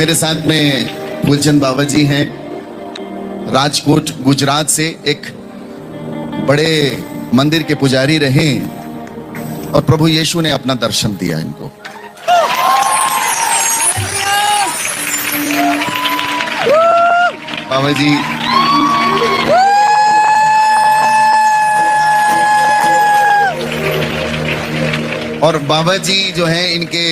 मेरे साथ में फूलचंद बाबा जी हैं, राजकोट गुजरात से एक बड़े मंदिर के पुजारी रहे और प्रभु यीशु ने अपना दर्शन दिया इनको। बाबा जी और बाबा जी जो हैं इनके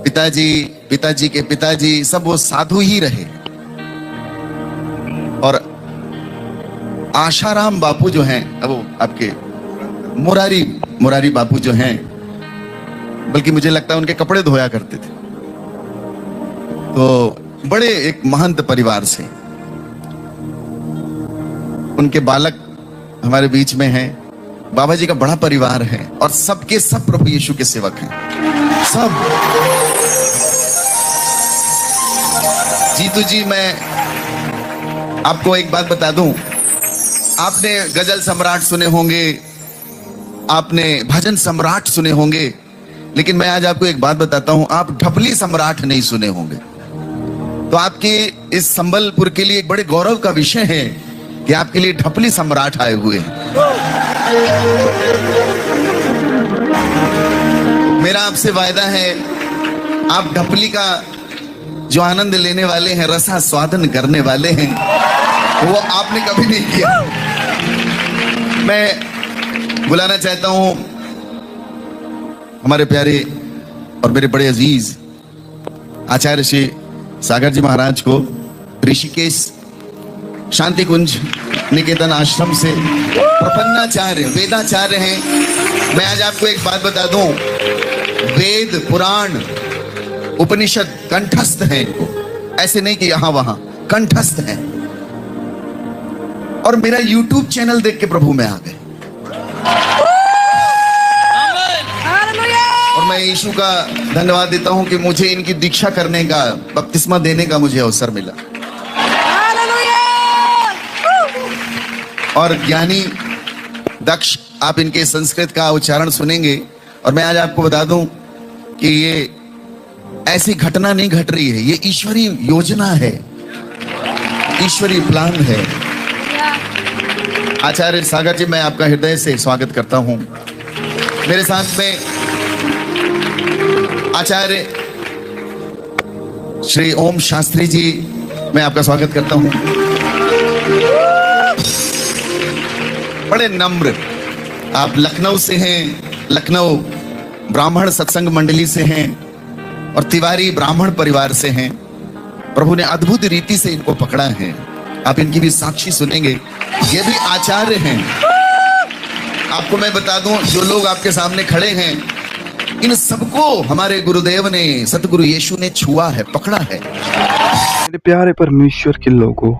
पिताजी के पिताजी सब वो साधु ही रहे। और आशाराम बापू जो हैं, वो आपके मुरारी बापू जो हैं, बल्कि मुझे लगता है उनके कपड़े धोया करते थे। तो बड़े एक महंत परिवार से उनके बालक हमारे बीच में हैं। बाबा जी का बड़ा परिवार है और सबके सब प्रभु यीशु के सेवक हैं सब। जीतू जी, मैं आपको एक बात बता दूं, आपने गजल सम्राट सुने होंगे, आपने भजन सम्राट सुने होंगे, लेकिन मैं आज आपको एक बात बताता हूं, आप ढपली सम्राट नहीं सुने होंगे। तो आपके इस संबलपुर के लिए एक बड़े गौरव का विषय है कि आपके लिए ढपली सम्राट आए हुए हैं। मेरा आपसे वायदा है, आप ढपली का जो आनंद लेने वाले हैं, रसा स्वादन करने वाले हैं, वो आपने कभी नहीं किया। मैं बुलाना चाहता हूं हमारे प्यारे और मेरे बड़े अजीज आचार्य श्री सागर जी महाराज को, ऋषिकेश शांति कुंज निकेतन आश्रम से प्रपन्नाचार्य वेदाचार्य हैं। मैं आज आपको एक बात बता दूं, वेद पुराण उपनिषद कंठस्थ हैं इनको, ऐसे नहीं कि यहां वहां, कंठस्थ हैं। और मेरा YouTube चैनल देख के प्रभु में आ गए। और मैं यीशु का धन्यवाद देता हूं कि मुझे इनकी दीक्षा करने का, बपतिस्मा देने का मुझे अवसर मिला। और ज्ञानी दक्ष, आप इनके संस्कृत का उच्चारण सुनेंगे। और मैं आज आपको बता दूं कि ये ऐसी घटना नहीं घट रही है, ये ईश्वरीय योजना है, ईश्वरीय प्लान है। आचार्य सागर जी, मैं आपका हृदय से स्वागत करता हूं। मेरे साथ में आचार्य श्री ओम शास्त्री जी, मैं आपका स्वागत करता हूं। बड़े नम्र, आप लखनऊ से हैं, लखनऊ ब्राह्मण सत्संग मंडली से हैं और तिवारी ब्राह्मण परिवार से हैं। प्रभु ने अद्भुत रीति से इनको पकड़ा है, आप इनकी भी साक्षी सुनेंगे। ये भी आचार्य हैं। आपको मैं बता दूं, जो लोग आपके सामने खड़े हैं, इन सबको हमारे गुरुदेव ने, सतगुरु यीशु ने छुआ है, पकड़ा है। मेरे प्यारे परमेश्वर के लोगों,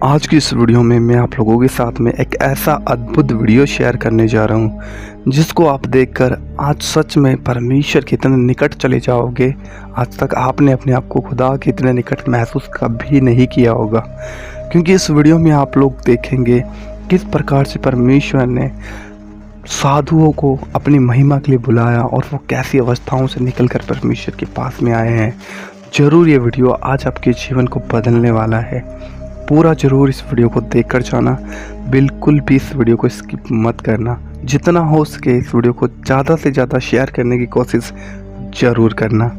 आज की इस वीडियो में मैं आप लोगों के साथ में एक ऐसा अद्भुत वीडियो शेयर करने जा रहा हूं, जिसको आप देखकर आज सच में परमेश्वर के इतने निकट चले जाओगे। आज तक आपने अपने आप को खुदा के इतने निकट महसूस कभी नहीं किया होगा, क्योंकि इस वीडियो में आप लोग देखेंगे किस प्रकार से परमेश्वर ने साधुओं को अपनी महिमा के लिए बुलाया और वो कैसी अवस्थाओं से निकलकर परमेश्वर के पास में आए हैं। जरूर ये वीडियो आज आपके जीवन को बदलने वाला है। पूरा जरूर इस वीडियो को देखकर जाना, बिल्कुल भी इस वीडियो को स्किप मत करना। जितना हो सके इस वीडियो को ज़्यादा से ज़्यादा शेयर करने की कोशिश जरूर करना।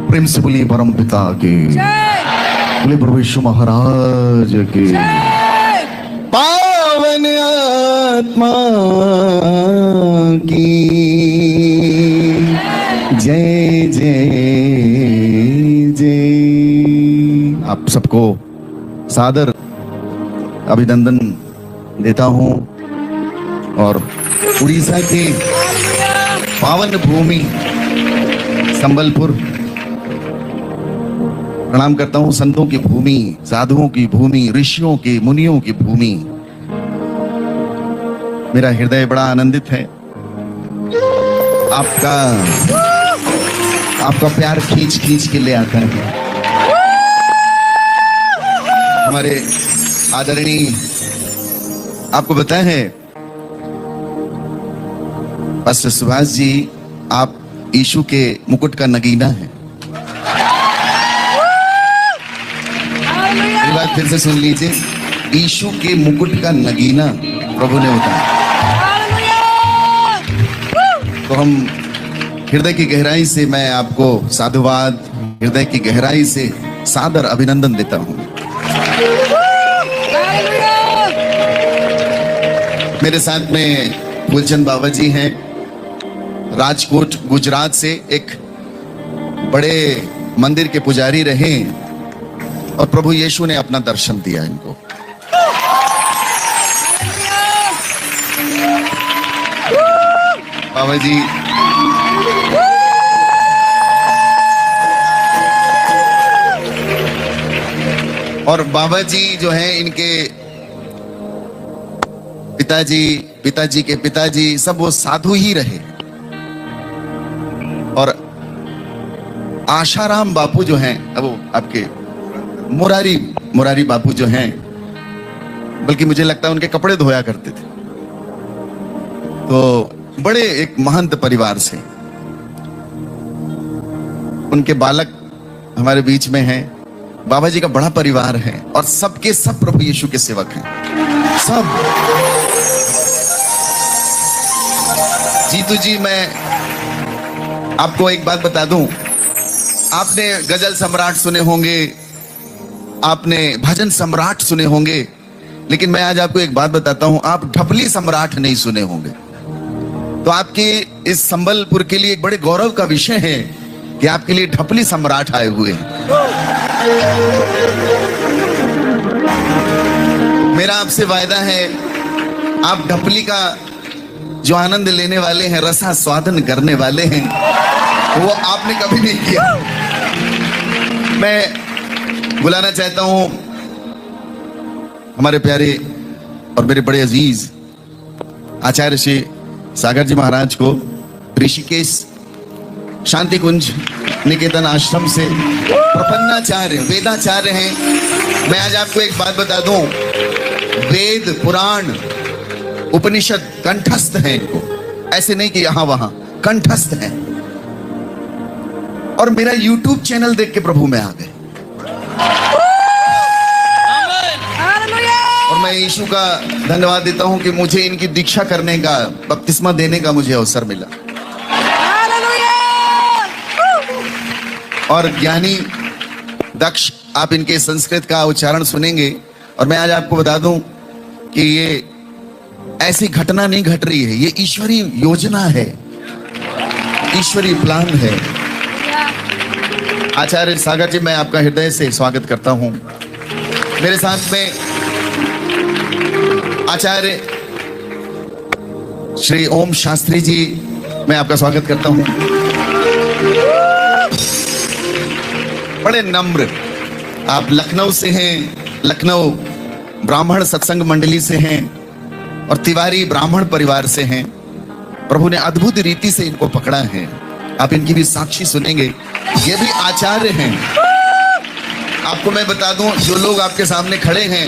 प्रेम से बोलिए परम पिता की, बोले प्रभु यीशु महाराज की। पावन आत्मा की जय जय जय। आप सबको सादर अभिनंदन देता हूं और उड़ीसा की पावन भूमि संबलपुर प्रणाम करता हूं। संतों की भूमि, साधुओं की भूमि, ऋषियों की, मुनियों की भूमि। मेरा हृदय बड़ा आनंदित है। आपका प्यार खींच खींच के ले आता है। हमारे आदरणीय, आपको बताया है पास्टर सुभाष जी, आप यीशु के मुकुट का नगीना है। ये बात फिर से सुन लीजिए, यीशु के मुकुट का नगीना प्रभु ने उतारा। तो हम हृदय की गहराई से मैं आपको साधुवाद, हृदय की गहराई से सादर अभिनंदन देता हूं। मेरे साथ में फूलचंद बाबा जी हैं, राजकोट गुजरात से एक बड़े मंदिर के पुजारी रहे और प्रभु यीशु ने अपना दर्शन दिया इनको। बाबा जी और बाबा जी जो हैं इनके पिताजी के पिताजी सब वो साधु ही रहे। और आशाराम बापू जो हैं, वो आपके मुरारी बापू जो हैं, बल्कि मुझे लगता है उनके कपड़े धोया करते थे। तो बड़े एक महंत परिवार से उनके बालक हमारे बीच में हैं। बाबा जी का बड़ा परिवार है और सबके सब प्रभु यीशु के सेवक हैं सब। जीतू जी, मैं आपको एक बात बता दूं, आपने गजल सम्राट सुने होंगे, आपने भजन सम्राट सुने होंगे, लेकिन मैं आज आपको एक बात बताता हूं, आप ढपली सम्राट नहीं सुने होंगे। तो आपके इस संबलपुर के लिए एक बड़े गौरव का विषय है कि आपके लिए ढपली सम्राट आए हुए हैं। मेरा आपसे वायदा है, आप ढपली का जो आनंद लेने वाले हैं, रसा स्वादन करने वाले हैं, वो आपने कभी नहीं किया। मैं बुलाना चाहता हूं हमारे प्यारे और मेरे बड़े अजीज आचार्य श्री सागर जी महाराज को, ऋषिकेश शांति कुंज निकेतन आश्रम से प्रपन्नाचार्य, वेदाचार्य हैं। मैं आज आपको एक बात बता दूं, वेद पुराण उपनिषद कंठस्थ हैं इनको, ऐसे नहीं कि यहां वहां, कंठस्थ हैं। और मेरा YouTube चैनल देख के प्रभु में आ गए। और मैं यीशु का धन्यवाद देता हूं कि मुझे इनकी दीक्षा करने का, बपतिस्मा देने का मुझे अवसर मिला। और ज्ञानी दक्ष, आप इनके संस्कृत का उच्चारण सुनेंगे। और मैं आज आपको बता दूं कि ये ऐसी घटना नहीं घट रही है, ये ईश्वरीय योजना है, ईश्वरीय प्लान है। आचार्य सागर जी, मैं आपका हृदय से स्वागत करता हूं। मेरे साथ में आचार्य श्री ओम शास्त्री जी, मैं आपका स्वागत करता हूं। बड़े नम्र, आप लखनऊ से हैं, लखनऊ ब्राह्मण सत्संग मंडली से हैं और तिवारी ब्राह्मण परिवार से हैं। प्रभु ने अद्भुत रीति से इनको पकड़ा है, आप इनकी भी साक्षी सुनेंगे। ये भी आचार्य हैं। आपको मैं बता दूं, जो लोग आपके सामने खड़े हैं,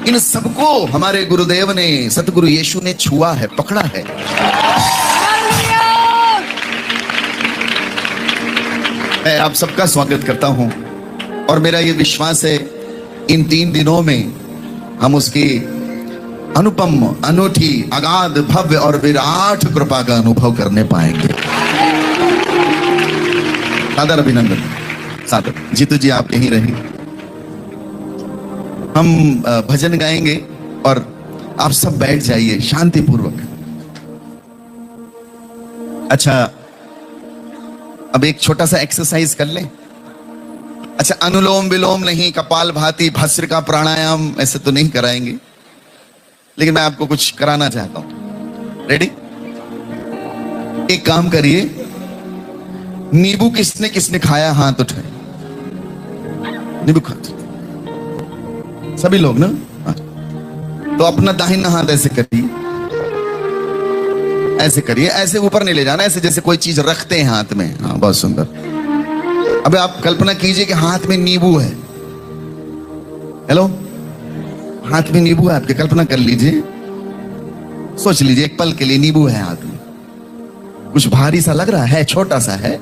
इन सबको हमारे गुरुदेव ने, सतगुरु यीशु ने छुआ है, पकड़ा है। मैं आप सबका स्वागत करता हूं और मेरा ये विश्वास है, इन 3 दिनों में हम उसकी अनुपम, अनूठी, अगाध, भव्य और विराट कृपा का अनुभव करने पाएंगे। सादर अभिनंदन। सादर। जीतू जी, आप यहीं रहिए, हम भजन गाएंगे और आप सब बैठ जाइए शांतिपूर्वक। अच्छा, अब एक छोटा सा एक्सरसाइज कर लें। अच्छा, अनुलोम विलोम नहीं, कपाल भाती, भस्त्रिका प्राणायाम ऐसे तो नहीं कराएंगे, लेकिन मैं आपको कुछ कराना चाहता हूं। रेडी? एक काम करिए, नींबू किसने किसने खाया, हाथ उठाए। नींबू खाते सभी लोग ना? तो अपना दाहिना हाथ ऐसे करिए, ऐसे करिए, ऐसे ऊपर नहीं ले जाना, ऐसे जैसे कोई चीज रखते हैं हाथ में। हाँ, बहुत सुंदर। अब आप कल्पना कीजिए कि हाथ में नींबू है। हेलो, हाथ में नींबू है आपके, कल्पना कर लीजिए, सोच लीजिए एक पल के लिए, नींबू है हाथ में। कुछ भारी सा लग रहा है, छोटा सा है,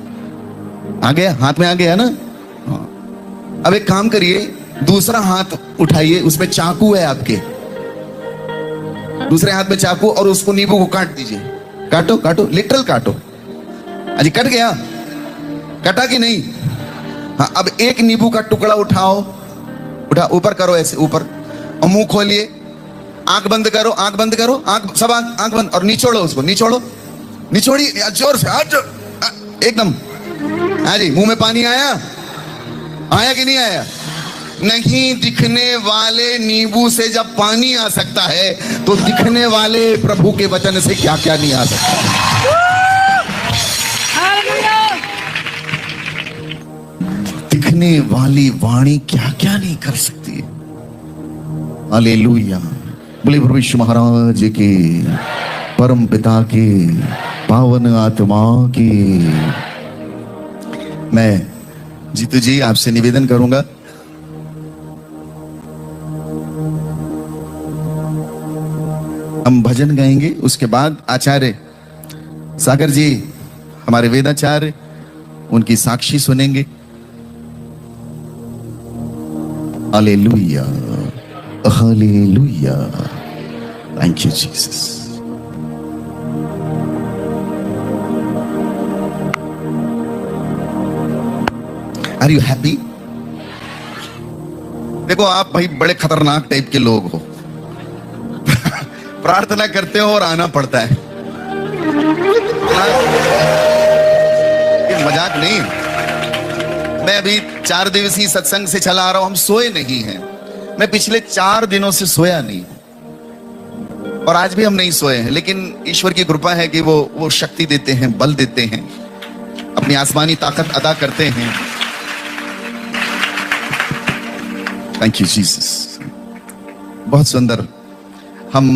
आ गया, हाथ में आ गया ना। हाँ। अब एक काम करिए, दूसरा हाथ उठाइए, उसमें चाकू है आपके, दूसरे हाथ में चाकू, और उसको नींबू को काट दीजिए। काटो काटो, लिटरल काटो। अजी कट गया, कटा कि नहीं? हाँ, अब एक नींबू का टुकड़ा उठाओ, ऊपर करो, ऐसे ऊपर, और मुंह खोलिए, आंख बंद करो, आंख बंद करो, आंख सब आंख बंद, और निचोड़ो उसको, निचोड़ो, निचोड़िए जोर से, एकदम। हाँ जी, मुंह में पानी आया, आया कि नहीं आया? नहीं दिखने वाले नींबू से जब पानी आ सकता है, तो दिखने वाले प्रभु के वचन से क्या क्या नहीं आ सकता। दिखने वाली वाणी क्या क्या नहीं कर सकती। हालेलुया। बोले प्रभु यीशु महाराज के, परम पिता के, पावन आत्मा की। मैं जीतू जी आपसे निवेदन करूंगा, हम भजन गाएंगे, उसके बाद आचार्य सागर जी, हमारे वेदाचार्य, उनकी साक्षी सुनेंगे। Hallelujah, hallelujah, thank you Jesus. Are you happy? देखो आप भाई बड़े खतरनाक टाइप के लोग हो, प्रार्थना करते हो और आना पड़ता है, ये मजाक नहीं। मैं अभी 4 दिवसीय सत्संग से चला आ रहा हूं, हम सोए नहीं हैं। मैं पिछले 4 दिनों से सोया नहीं, और आज भी हम नहीं सोए हैं, लेकिन ईश्वर की कृपा है कि वो शक्ति देते हैं, बल देते हैं, अपनी आसमानी ताकत अदा करते हैं। Thank you Jesus. बहुत सुंदर, हम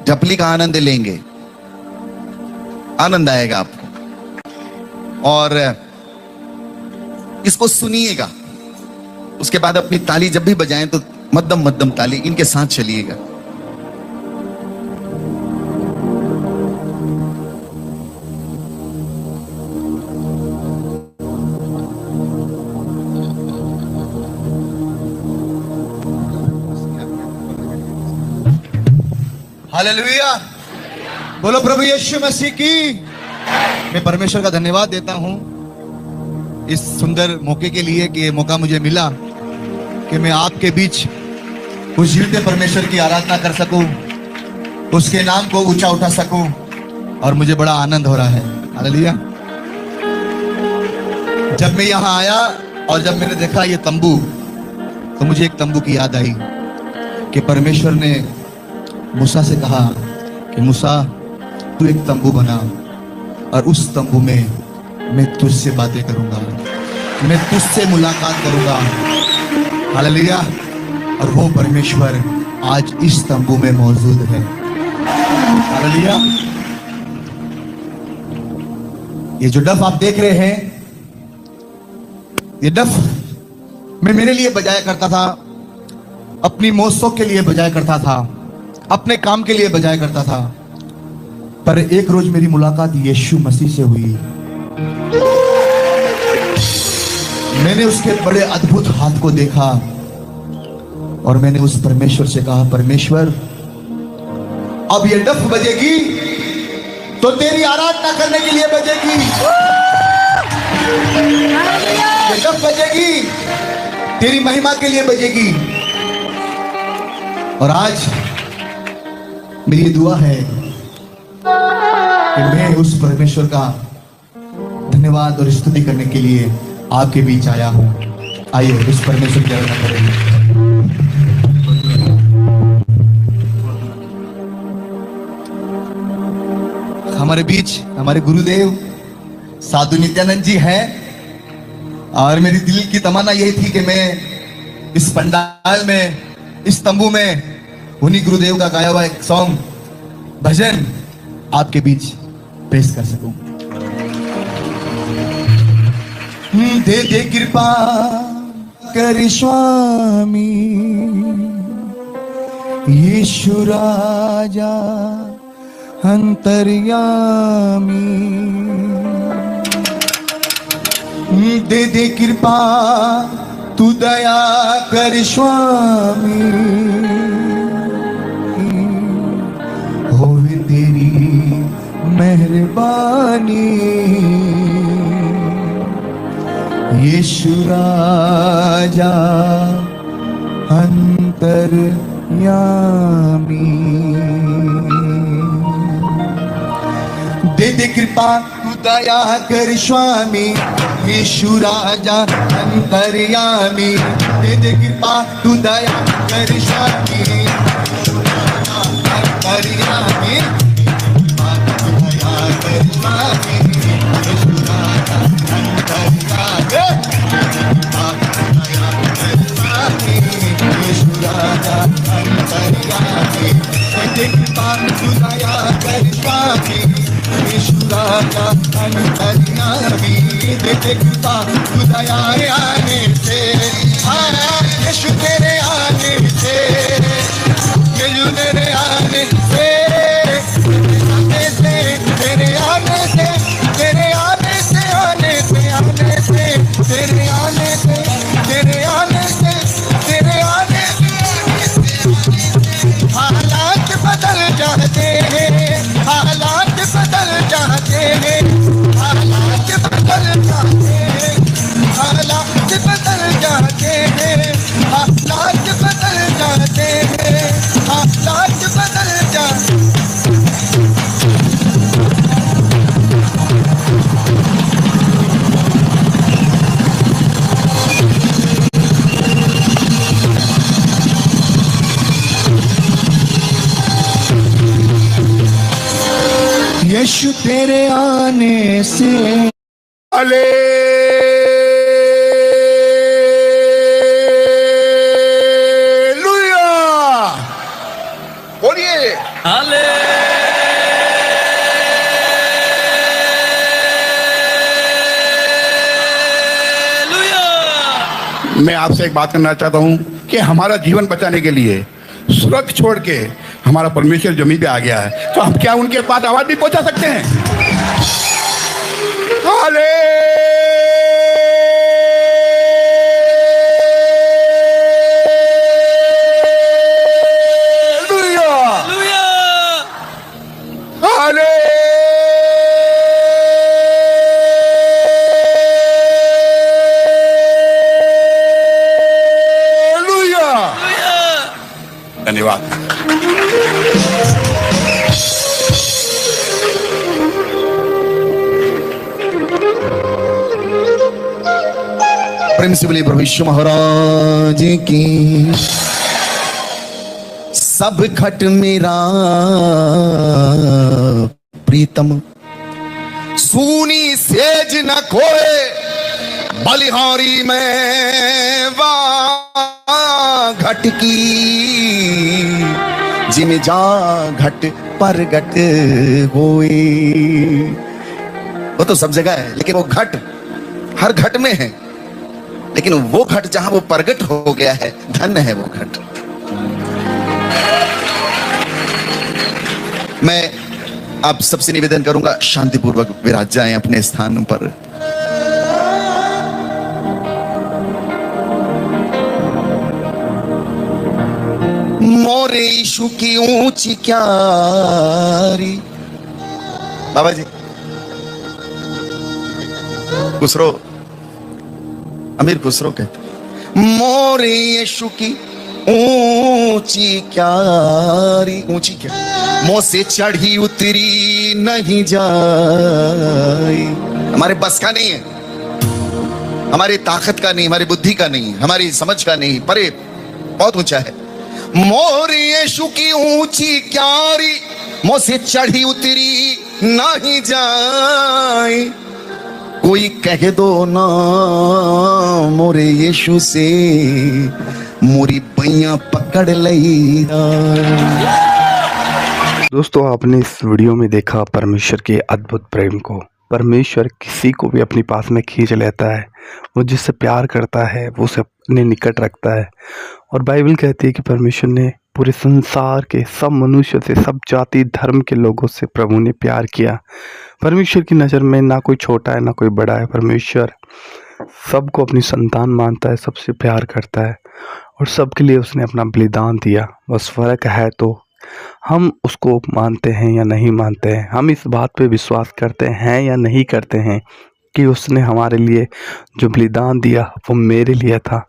जपली का आनंद लेंगे, आनंद आएगा आपको, और इसको सुनिएगा। उसके बाद अपनी ताली जब भी बजाएं तो मध्यम मध्यम ताली इनके साथ चलिएगा। हालेलुया, बोलो प्रभु यीशु मसीह की। मैं परमेश्वर का धन्यवाद देता हूं इस सुंदर मौके के लिए कि ये मौका मुझे मिला कि मैं आपके बीच उस जीवते परमेश्वर की आराधना कर सकूं, उसके नाम को ऊंचा उठा सकूं, और मुझे बड़ा आनंद हो रहा है। हालेलुया। जब मैं यहां आया और जब मैंने देखा ये तंबू, तो मुझे एक तंबू की याद आई कि परमेश्वर ने मूसा से कहा कि मूसा तू एक तंबू बना, और उस तंबू में मैं तुझसे बातें करूंगा, मैं तुझसे मुलाकात करूंगा। हालेलुया। और वो परमेश्वर आज इस तंबू में मौजूद है। हालेलुया। ये जो डफ आप देख रहे हैं, ये डफ मैं मेरे लिए बजाया करता था, अपनी मौसों के लिए बजाया करता था, अपने काम के लिए बजाया करता था। पर एक रोज मेरी मुलाकात यीशु मसीह से हुई। मैंने उसके बड़े अद्भुत हाथ को देखा, और मैंने उस परमेश्वर से कहा, परमेश्वर अब ये डफ बजेगी तो तेरी आराधना करने के लिए बजेगी, ये डफ बजेगी तेरी महिमा के लिए बजेगी। और आज मेरी दुआ है कि मैं उस परमेश्वर का धन्यवाद और स्तुति करने के लिए आपके बीच आया हूं। आइए उस परमेश्वर की आराधना करेंगे। हमारे बीच हमारे गुरुदेव साधु नित्यानंद जी हैं, और मेरी दिल की तमन्ना यही थी कि मैं इस पंडाल में, इस तंबू में उन्हीं गुरुदेव का गाया हुआ एक सॉन्ग, भजन आपके बीच पेश कर सकूं। दे दे कृपा कर स्वामी, यीशु राजा अंतर्यामी। दे दे कृपा तू दया कर स्वामी, होवे तेरी मेहरबानी। यीशु राजा अंतर्यामी। दे दे कृपा तू दया कर स्वामी, यीशु राजा अंतर्यामी। दे दे कृपा तू दया कर स्वामी, यीशु राजा अंतर्यामी। दया कर स्वामी, यीशु राजा अंतर्यामी। यीशु राजा अंतर्यामी। दे दे कृपा तू दया कर स्वामी, यीशु राजा अंतर्यामी। दे दे कृपा तू दया आने से, यीशु तेरे आने से, यीशु तेरे आने से, तेरे आने से, तेरे आने से, आने से, आने से, तेरे आने से, तेरे आने से, तेरे आने से, हालात बदल जाते हैं, हालात बदल जाते हैं, हालात बदल जाते हैं, हालात बदल जाते हैं, हालात बदल जाते हैं, हालात बदल जाते हैं। यीशु तेरे आने से, हालेलुया। बोलिए मैं आपसे एक बात करना चाहता हूं कि हमारा जीवन बचाने के लिए स्वर्ग छोड़ के हमारा परमेश्वर जमीन पे आ गया है, तो हम क्या उनके पास आवाज भी पहुंचा सकते हैं? धन्यवाद। प्रेम से बोलिए प्रभु यीशु महाराज की। सब खट मेरा प्रीतम, सूनी सेज न खोए, बलिहारी में घट की। जिम जा घट पर घट होए। वो तो सब जगह है, लेकिन वो घट हर घट में है, लेकिन वो घट जहां वो प्रगट हो गया है, धन्य है वो घट। मैं आप सबसे निवेदन करूंगा, शांतिपूर्वक विराज जाएं अपने स्थान पर। मोरे यीशु की ऊंची क्यारी। बाबा जी खुसरो, अमीर खुसरो कहते, मोरे यीशु की ऊंची क्यारी। ऊंची क्या, मुंह से चढ़ी उतरी नहीं जाए। हमारे बस का नहीं है, हमारी ताकत का नहीं, हमारी बुद्धि का नहीं, हमारी समझ का नहीं, परे बहुत ऊंचा है। मोर यीशु की ऊंची क्यारी, मुंह से चढ़ी उतरी नहीं जाए। कोई कह दो ना मोरे यीशु से, मोरी बैया पकड़ लई। दोस्तों, आपने इस वीडियो में देखा परमेश्वर के अद्भुत प्रेम को। परमेश्वर किसी को भी अपने पास में खींच लेता है। वो जिससे प्यार करता है वो उसे अपने निकट रखता है। और बाइबल कहती है कि परमेश्वर ने पूरे संसार के सब मनुष्य से, सब जाति धर्म के लोगों से प्रभु ने प्यार किया। परमेश्वर की नज़र में ना कोई छोटा है ना कोई बड़ा है। परमेश्वर सबको अपनी संतान मानता है, सबसे प्यार करता है और सबके लिए उसने अपना बलिदान दिया। बस फ़र्क है तो हम उसको मानते हैं या नहीं मानते हैं, हम इस बात पे विश्वास करते हैं या नहीं करते हैं कि उसने हमारे लिए जो बलिदान दिया वो मेरे लिए था।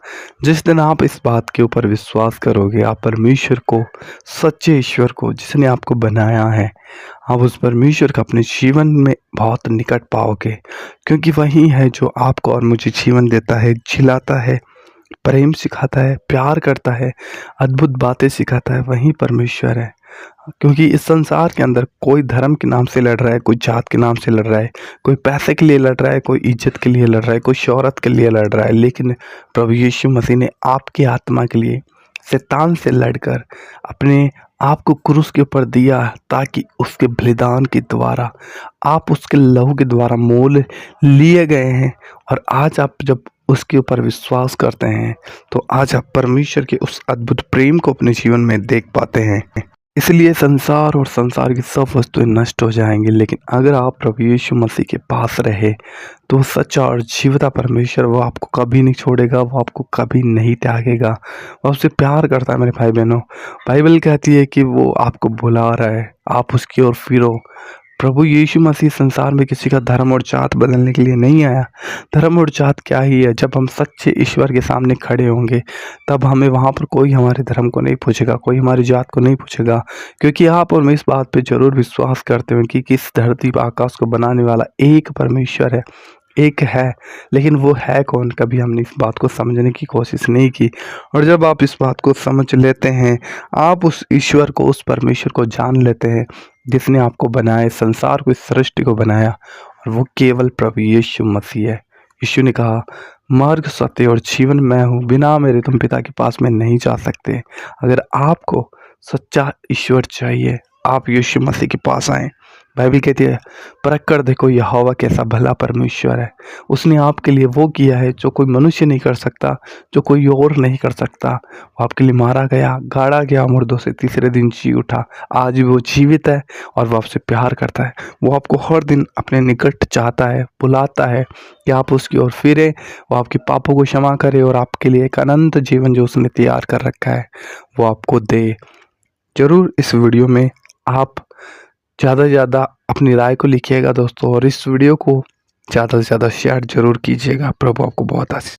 जिस दिन आप इस बात के ऊपर विश्वास करोगे, आप परमेश्वर को, सच्चे ईश्वर को जिसने आपको बनाया है, आप उस परमेश्वर का अपने जीवन में बहुत निकट पाओगे, क्योंकि वही है जो आपको और मुझे जीवन देता है, जिलाता है, प्रेम सिखाता है, प्यार करता है, अद्भुत बातें सिखाता है। वही परमेश्वर है। क्योंकि इस संसार के अंदर कोई धर्म के नाम से लड़ रहा है, कोई जात के नाम से लड़ रहा है, कोई पैसे के लिए लड़ रहा है, कोई इज्जत के लिए लड़ रहा है, कोई शोहरत के लिए लड़ रहा है, लेकिन प्रभु यीशु मसीह ने आपकी आत्मा के लिए शैतान से लड़कर अपने आप को क्रूस के ऊपर दिया, ताकि उसके बलिदान के द्वारा, आप उसके लहू के द्वारा मोल लिए गए हैं। और आज आप जब उसके ऊपर विश्वास करते हैं तो आज आप परमेश्वर के उस अद्भुत प्रेम को अपने जीवन में देख पाते हैं। इसलिए संसार और संसार की सब वस्तुएं नष्ट हो जाएंगी, लेकिन अगर आप प्रभु यीशु मसीह के पास रहे तो सच्चा और जीवता परमेश्वर वो आपको कभी नहीं छोड़ेगा, वो आपको कभी नहीं त्यागेगा। वो आपसे प्यार करता है मेरे भाई बहनों। बाइबल कहती है कि वो आपको बुला रहा है, आप उसकी ओर फिरो। प्रभु यीशु मसीह संसार में किसी का धर्म और जात बदलने के लिए नहीं आया। धर्म और जात क्या ही है, जब हम सच्चे ईश्वर के सामने खड़े होंगे तब हमें वहाँ पर कोई हमारे धर्म को नहीं पूछेगा, कोई हमारी जात को नहीं पूछेगा। क्योंकि आप और मैं इस बात पे जरूर विश्वास करते हैं कि किस धरती पर आकाश को बनाने वाला एक परमेश्वर है, एक है। लेकिन वो है कौन, कभी हमने इस बात को समझने की कोशिश नहीं की। और जब आप इस बात को समझ लेते हैं, आप उस ईश्वर को, उस परमेश्वर को जान लेते हैं जिसने आपको बनाया, संसार को, इस सृष्टि को बनाया, और वो केवल प्रभु यीशु मसीह है। यीशु ने कहा, मार्ग, सत्य और जीवन मैं हूँ, बिना मेरे तुम पिता के पास में नहीं जा सकते। अगर आपको सच्चा ईश्वर चाहिए, आप यीशु मसीह के पास आएँ। बाइबल कहती है, परख कर देखो यहोवा कैसा भला परमेश्वर है। उसने आपके लिए वो किया है जो कोई मनुष्य नहीं कर सकता, जो कोई और नहीं कर सकता। वो आपके लिए मारा गया, गाड़ा गया, मुर्दों से तीसरे दिन जी उठा। आज भी वो जीवित है और वो आपसे प्यार करता है। वो आपको हर दिन अपने निकट चाहता है, बुलाता है कि आप उसकी ओर फिरें, वो आपके पापों को क्षमा करे और आपके लिए एक अनंत जीवन जो उसने तैयार कर रखा है वो आपको दे। जरूर इस वीडियो में आप ज़्यादा से ज़्यादा अपनी राय को लिखिएगा दोस्तों, और इस वीडियो को ज़्यादा से ज़्यादा शेयर जरूर कीजिएगा। प्रभु आपको बहुत आशीष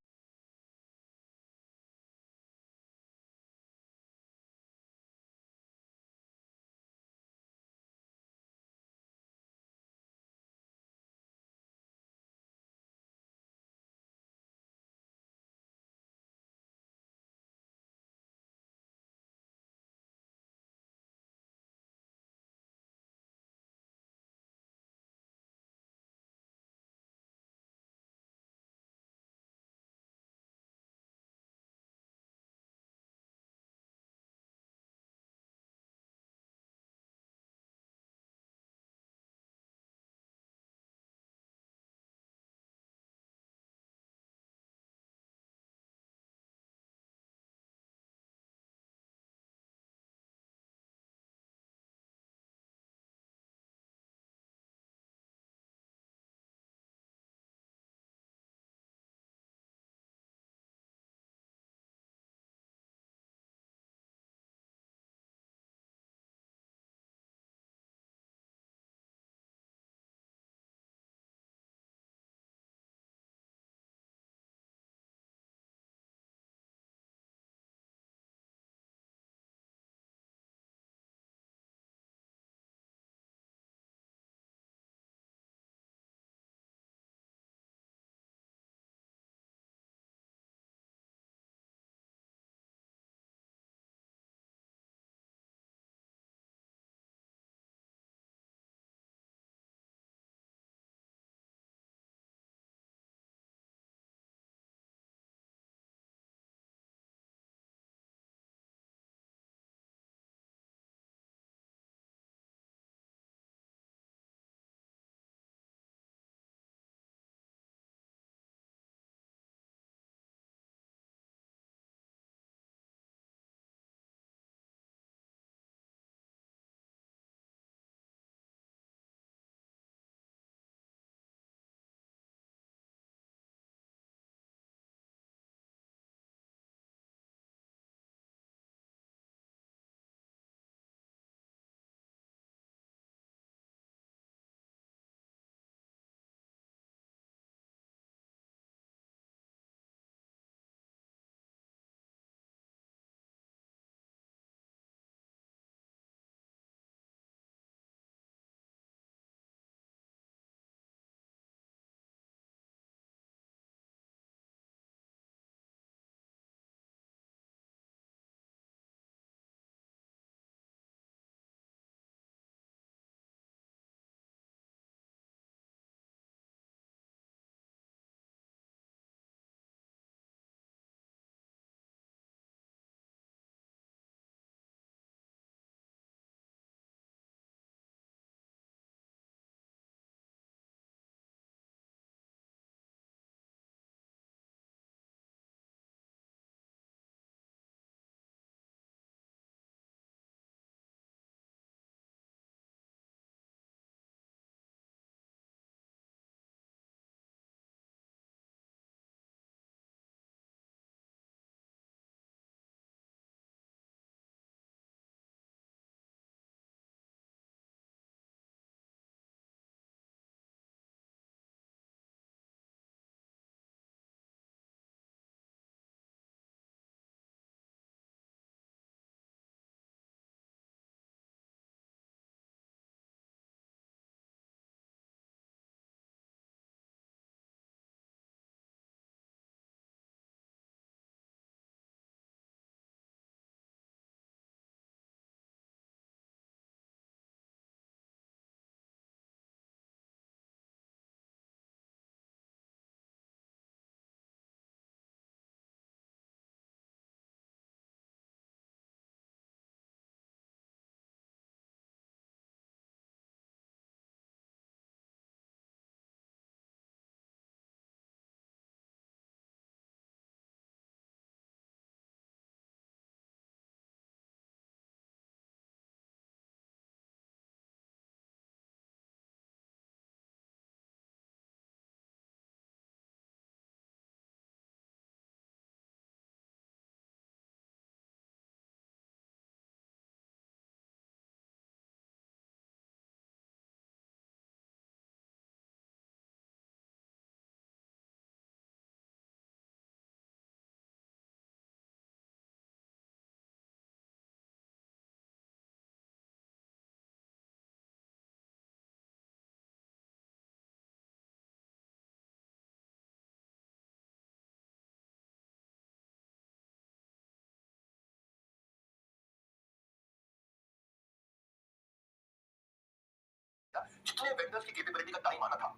जितने वेंडर्स की कैपेबिलिटी का टाइम आना था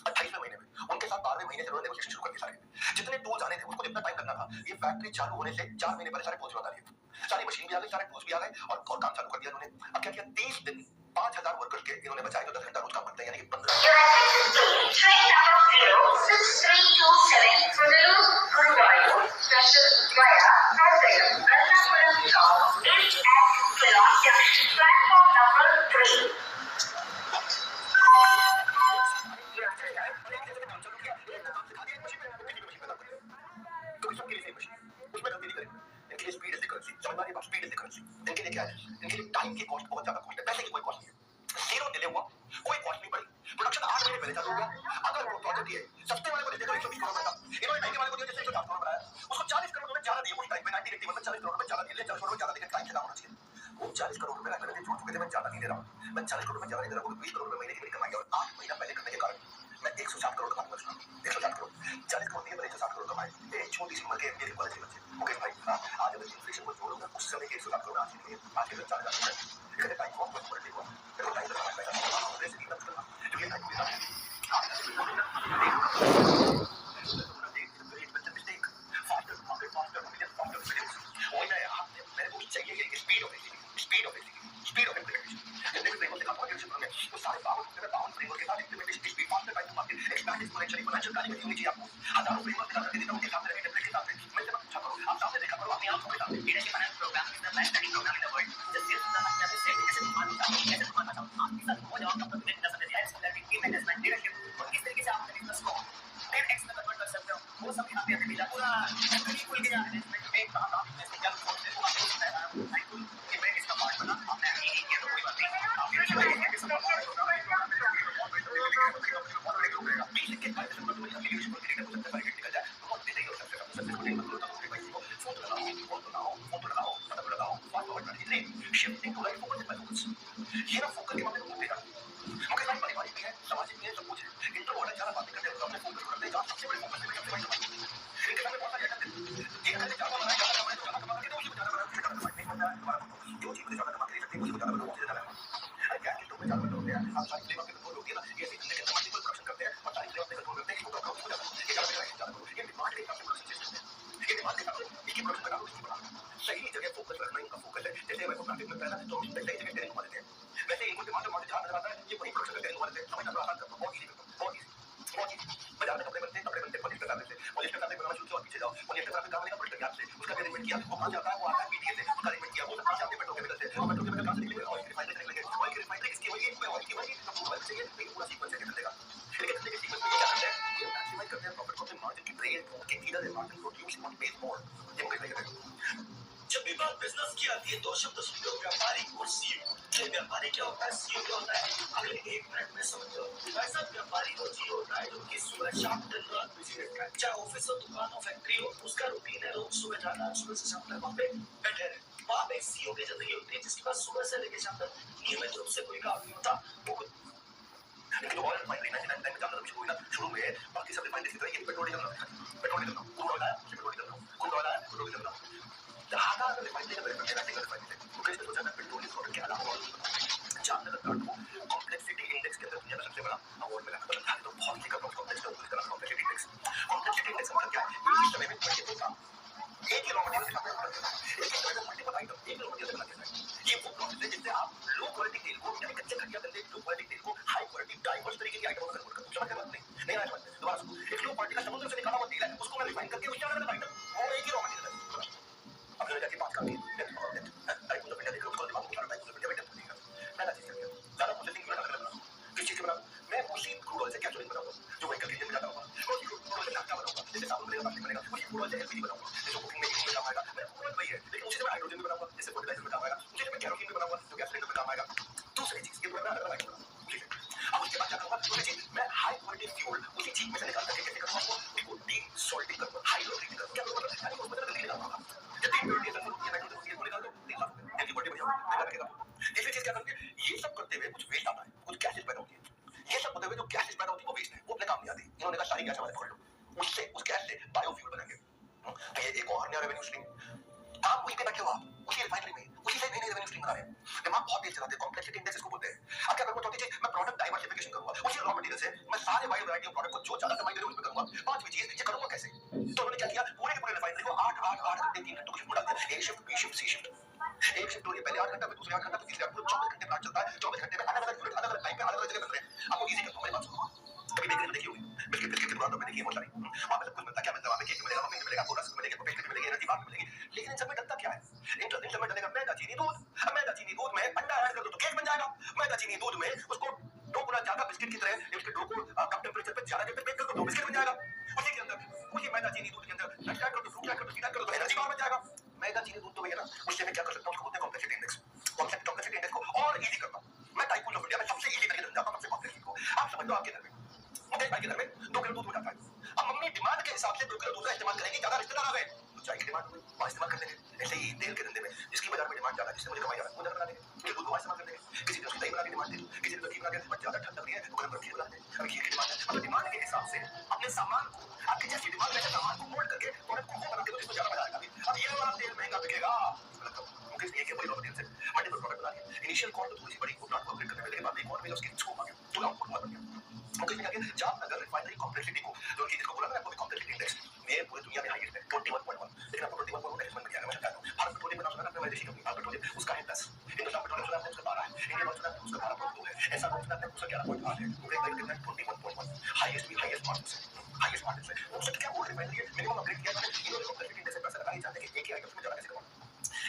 28वें महीने में, उनके साथ 12वें महीने से उन्होंने नेगोशिएशन शुरू कर दिया सारे। जितने टूल्स आने थे उनको जितना टाइम लगना था, ये फैक्ट्री चालू होने से 4 महीने पहले सारे टूल्स बता दिए। सारी मशीन भी आ गई, सारे टूल्स भी आ गए और काम चालू कर दिया इन्होंने। अब क्या किया, 30 दिन 5000 वर्कर्स के इन्होंने बचाए, जो 10 घंटा रोज काम करते हैं, यानी कि 15 Train number 06327 Punalur, Guruvayur, special via Kottayam, Ernakulam stop, reach at Kilon Junction, platform number 3. Time की कॉस्ट बहुत ज्यादा कॉस्ट है, पैसे की कोई कॉस्ट नहीं है। जीरो डिले हुआ, कोई कॉस्ट नहीं पड़ी, प्रोडक्शन 8 महीने पहले चालू हो गया। अगर वो प्रोजेक्ट ये सस्ते वाले को देते तो 120 करोड़ का, इन्होंने महंगे वाले को दिया जैसे 104 करोड़ बनाया, उसको 40 करोड़ रुपए ज्यादा दिए उस टाइम पे। 1980 में 40 करोड़ रुपए ज्यादा दिए, 40 करोड़ रुपए ज्यादा देकर क्लाइंट से काम होना चाहिए। वो 40 करोड़ रुपए मैंने जोड़ चुके थे, मैं ज्यादा नहीं दे रहा हूं, मैं 40 करोड़ रुपए ज्यादा नहीं दे रहा हूं, 20 करोड़ रुपए महीने की मेरी कमाई है और 8 महीना पहले करने के कारण मैं 160 करोड़ कमा चुका हूं। 160 करोड़, 40 करोड़ दिए, 160 करोड़ कमाए। ये छोटी सी उम्र के एमबीए के कॉलेज के बच्चे। मुकेश भाई, आज अगर इन्फ्लेशन को जोड़ूंगा उस समय के 160 करोड़ आज नहीं है, आज के 40,000 करोड़ है। इसका टाइम बहुत बड़ा हुआ, मेरे टाइम का पैसा पैसा नहीं करना, क्योंकि टाइम मेरा है। Shifting to right focus is my focus. ये ना फोकस के मामले में मुद्दे का मुझे भाई पारिवारिक भी है, सामाजिक भी है, सब कुछ है। इंट्रोवर्ट ज्यादा बातें करते हैं तो अपने फोकस को करते हैं, जहां सबसे बड़े फोकस में सबसे बड़ी कमाई इनके सामने बहुत सारे आइटम हैं। एक करके ज्यादा बनाए, ज्यादा कमाए तो ज्यादा कमा के दो, उसी को ज्यादा बनाए, उसी को ज्यादा कमाए। नहीं पता है दोबारा बोलो, जो चीज मुझे ज्यादा कमा के दे सकती है उसी को ज्यादा बनाओ, उसी से ज्यादा कमाओ। अरे क्या किलो में ज्यादा बनते हैं, आप सारी फ्लेवर के कंट्रोल होती है ना, ये ऐसे धंधे के अंदर मल्टीपल प्रोडक्शन करते हैं और सारी फ्लेवर पे कंट्रोल करते हैं कि वो करो, उसको ज्यादा करो, ये ज्यादा करो, ज्यादा करो। ये डिमांड के हिसाब से प्रोडक्शन सिस्टम है, ये डिमांड के हिसाब से एक ही प्रोडक्शन बना लो, इसको बना लो। सही जगह फोकस रखना इनका फोकस है। जैसे मेरे को ट्रैफिक में पहला तो सही जगह ट्रेन घुमा देते हैं, वैसे इनको डिमांड मार्केट जहां नजर आता है ये वही प्रोडक्शन ट्रेन घुमा देते हैं। समझना थोड़ा आसान करता हूं, बहुत इजी करता हूं, बहुत इजी, बहुत इजी। बाजार में कपड़े बनते हैं पॉलिस्टर फैब्रिक से, पॉलिस्टर फैब्रिक बनाना शुरू किया और पीछे जाओ, पॉलिस्टर फैब्रिक कहां बनेगा, पॉलिस्टर गैप से। उसका अरेंजमेंट किया, वो कहां से आता है, वो आता है पीटीए से, उसका अरेंजमेंट किया, वो सब पीछे आते हैं पेट्रोकेमिकल से, और पेट्रोकेमिकल कहां से निकलेगा, ऑयल की रिफाइनरी से निकलेगा, ऑयल की रिफाइनरी किसकी होगी, ऑयल की होगी, तो ऑयल चाहिए, ये पूरा सीक्वेंस है धंधे का। लेकिन धंधे के सीक्वेंस में क्या करते हैं, ये मैक्सिमाइज करते हैं प्रॉफिट को, अपने मार्जिन की ट्रेड के इधर है, मार्जिन प्रोड्यूस नॉट पे मोर। ये मुझे नहीं लगता। जब भी बात बिजनेस की आती है दो शब्द सुनते हो, व्यापारी और सीईओ। व्यापारी क्या होता है, सीईओ क्या होता है, अगले 1 मिनट में समझ लो। ऐसा व्यापारी वो जीव होता है जो कि सुबह शाम दिन रात बिजी रहता है, चाहे ऑफिस हो, दुकान हो, फैक्ट्री हो, उसका रूटीन है रोज सुबह जाना, सुबह से शाम तक वहाँ पे बैठे रहे। वहाँ पे सीईओ की जिंदगी होती है जिसके पास सुबह से लेकर शाम तक नियमित रूप से कोई काम नहीं होता। वो लेकिन ऑयल रिफाइनरी 99 में ज्यादा शुरू हुई ना, शुरू में बाकी सब रिफाइनरी की तरह ये petrol diesel petrol diesel crude oil आया, पेट्रोल डीजल क्रूड ऑयल आया, पेट्रोल डीजल जहां रिफाइनरी का रिफाइनरी मुकेश ने सोचा मैं पेट्रोल डीजल के अलावा और जानने लगा तो कॉम्प्लेक्सिटी इंडेक्स के अंदर दुनिया का सबसे बड़ा अवार्ड मिला। मतलब था तो बहुत ही complex complexity index. Complexity index मतलब क्या है, इस समय में मल्टीपल काम एक ही रॉ मटेरियल से काम करते हैं, एक ही समय में मल्टीपल आइटम एक रॉ मटेरियल से बनाते हैं। ये वो प्रोसेस है जिससे आप लो क्वालिटी तेल को, यानी कच्चे घटिया गंदे लो क्वालिटी तेल को हाई क्वालिटी डाइवर्स तरीके की आइटम में कन्वर्ट करते हैं। समझ गए बात? नहीं आया समझ? दोबारा सुनो, एक लो क्वालिटी का समुद्र से निकाला हुआ तेल है, उसको मैं रिफाइन करके उससे अलग अलग आइटम, वो एक ही रॉ मटेरियल है। अब मैंने जाके 5 काम किए, टाइप ऑफ इंडिया देख लो, दिमाग में टाइप ऑफ इंडिया में मैं चीज कर ज्यादा प्रोसेसिंग में अलग अलग किस चीज से बना, मैं उसी क्रूड ऑयल से गैसोलीन बनाऊंगा जो व्हीकल के इंजन में जाता होगा, उसी क्रूड ऑयल से नाश्ता बनाऊंगा जैसे साबुन बनेगा, प्लास्टिक बनेगा, उसी क्रूड ऑयल से एलपीजी बनाऊंगा जैसे कुकिंग में यूज में काम आएगा। मैं क्रूड ऑयल वही है, लेकिन उसी से मैं हाइड्रोजन भी बनाऊंगा जैसे फर्टिलाइजर में काम आएगा, उसी से मैं केरोसिन भी बनाऊंगा जो गैसोलीन में काम आएगा। दूसरी चीज ये पूरा अलग अलग आइटम बनाऊंगा। अब उसके बाद क्या करूंगा, दूसरी चीज मैं हाई क्वालिटी फ्यूल उसी चीज में से निकाल करके कैसे करूंगा, उसको डीसॉल्टिंग करूंगा, हाइड्रोजन करूंगा। क्या करूंगा, यानी उसको बदल के निकालूंगा। जब इम्प्योरिटी है तो नाइट्रोजन को निकाल दो, निकाल दो, यानी बॉडी में जाओ, मैं करके करूंगा। तीसरी चीज क्या करूंगे, ये सब करते हुए कुछ वेस्ट आता है, कुछ गैसेस पैदा होती है। ये सब होते हुए जो गैसेस पैदा होती है वो वेस्ट है, वो अपने काम नहीं आती। इन्होंने कहा सारी गैस हमारे खोल लो, उससे उस गैस से बायोफ्यूल बनाएंगे। तो ये एक और नया रेवेन्यू स्ट्रीम। आप वहीं पे बैठे हो, आप उसी रिफाइनरी में उसी से नई रेवेन्यू स्ट्रीम बना रहे हैं। दिमाग बहुत तेज चलाते हैं, कॉम्प्लेक्सिटी इंडेक्स इसको बोलते हैं। अब क्या करूंगा, चौथी चीज मैं प्रोडक्ट डाइवर्सिफिकेशन करूंगा। उसी रॉ मटेरियल से मैं सारे वाइड वैरायटी ऑफ प्रोडक्ट को जो ज्यादा कमाई करें उसमें करूंगा। पांचवी चीज ये करूंगा कैसे, तो उन्होंने क्या किया, पूरे के पूरे रिफाइनरी को 8 घंटे 3 घंटों की शिफ्ट में डाल दिया। ए शिफ्ट, बी शिफ्ट, सी शिफ्ट। एक शिफ्ट हो रही है पहले 8 घंटा, फिर दूसरे 8 घंटा, फिर तीसरे 8 घंटा, 24 घंटे प्लांट चलता है। 24 घंटे में अलग अलग यूनिट अलग अलग टाइम पे अलग अलग जगह बन रहे हैं। आपको इजी करता हूं, मेरी बात सुनो। कभी बेकरी में देखी होगी, बिस्किट की दुकान पे देखी है बहुत सारी, वहां पे सब कुछ मिलता है। क्या मिलता है वहां पे, केक मिलेगा, मफिन मिलेगा, आपको रस्क मिलेगा, पेस्ट्री मिलेगी, एनर्जी बार मिलेगी, लेकिन इन सब में डलता क्या है, इन सब में डलेगा मैदा, चीनी, दूध। अब मैदा, चीनी, दूध में अंडा ऐड कर दो तो केक बन जाएगा। मैदा, चीनी, दूध में उसको 2 गुना ज्यादा बिस्किट की तरह बिस्किट डो को कम टेंपरेचर पे ज्यादा देर तक बेक कर दो तो बिस्किट बन जाएगा। उसी के अंदर उसी मैदा, चीनी, दूध के अंदर नट्स ऐड कर दो, फ्रूट ऐड कर दो, सीड ऐड कर दो तो एनर्जी बार बन जाएगा। मैदा, चीनी, दूध तो भैया ना, उससे मैं क्या कर सकता हूं, उसको बोलते हैं कॉम्प्लेक्सिटी इंडेक्स। कॉम्प्लेक्सिटी इंडेक्स को और इजी करता हूं मैं। टाइकून ऑफ इंडिया में सबसे इजी करके समझाता हूं, सबसे कॉम्प्लेक्स को। आप समझ लो, आपके घर में मुकेश भाई के घर में 2 किलो दूध हो जाता है। अब मम्मी डिमांड के हिसाब से 2 किलो दूध का इस्तेमाल करेंगी, ज्यादा रिश्तेदार आ गए तो चाय की डिमांड और इस्तेमाल कर देंगे। ऐसे ही तेल के धंधे में जिसकी बाजार में डिमांड ज्यादा है, जिससे मुझे कमाई ज्यादा है, वो ज्यादा बना देंगे, फिर दूध को इस्तेमाल कर देंगे। किसी ने उसकी दही बना के डिमांड दे दी, किसी ने घी बना के, बट ज्यादा ठंड लग रही है तो गर्म खीर बना देंगे। अब खीर की डिमांड है, मतलब डिमांड के हिसाब से अपने सामान को, आपकी जैसी डिमांड वैसे सामान को मोल्ड करके प्रोडक्ट को वो बना के दो जिसमें ज्यादा मजा आएगा। अब ये वाला तेल महंगा बिकेगा, मुकेश ने एक बड़ी रॉ मटेरियल से मल्टीपल प्रोडक्ट बना लिया। इनिशियल कॉस्ट तो थोड़ी सी बड़ी, वो प्लांट को अपग्रेड करने में, लेकिन बाद में इकोनॉमी में उसकी स्कोप आ गया, तो आउटपुट बहुत बढ़िया। मुकेश ने क्या किया, जामनगर रिफाइनरी कॉम्प्लेक्सिटी को, जो कि जिसको बोला ना आपको कॉम्प्लेक्सिटी इंडेक्स में पूरी दुनिया में हाईएस्ट है 21.1, लेकिन आपको 21.1 में क्या मैं बताता हूं। भारत पेट्रोलियम का नाम सुना ना, अपने विदेशी कंपनी भारत पेट्रोलियम, उसका है 10, हिंदुस्तान पेट्रोलियम सुना आपने, उसका 12 है, इंडियन ऑयल सुना आपने, उसका 12.2 है, ऐसा नाम सुना आपने, उसका 11.8 है। मुकेश भाई कितना 21.1, हाईएस्ट मार्जिन है। उससे क्या बोल रिफाइनरी है, मिनिमम अपग्रेड किया है। ये लोग कॉम्प्लेक्सिटी इंडेक्स से पैसा लगा ही चाहते हैं कि एक ही आइटम में ज्यादा कैसे कमाएं।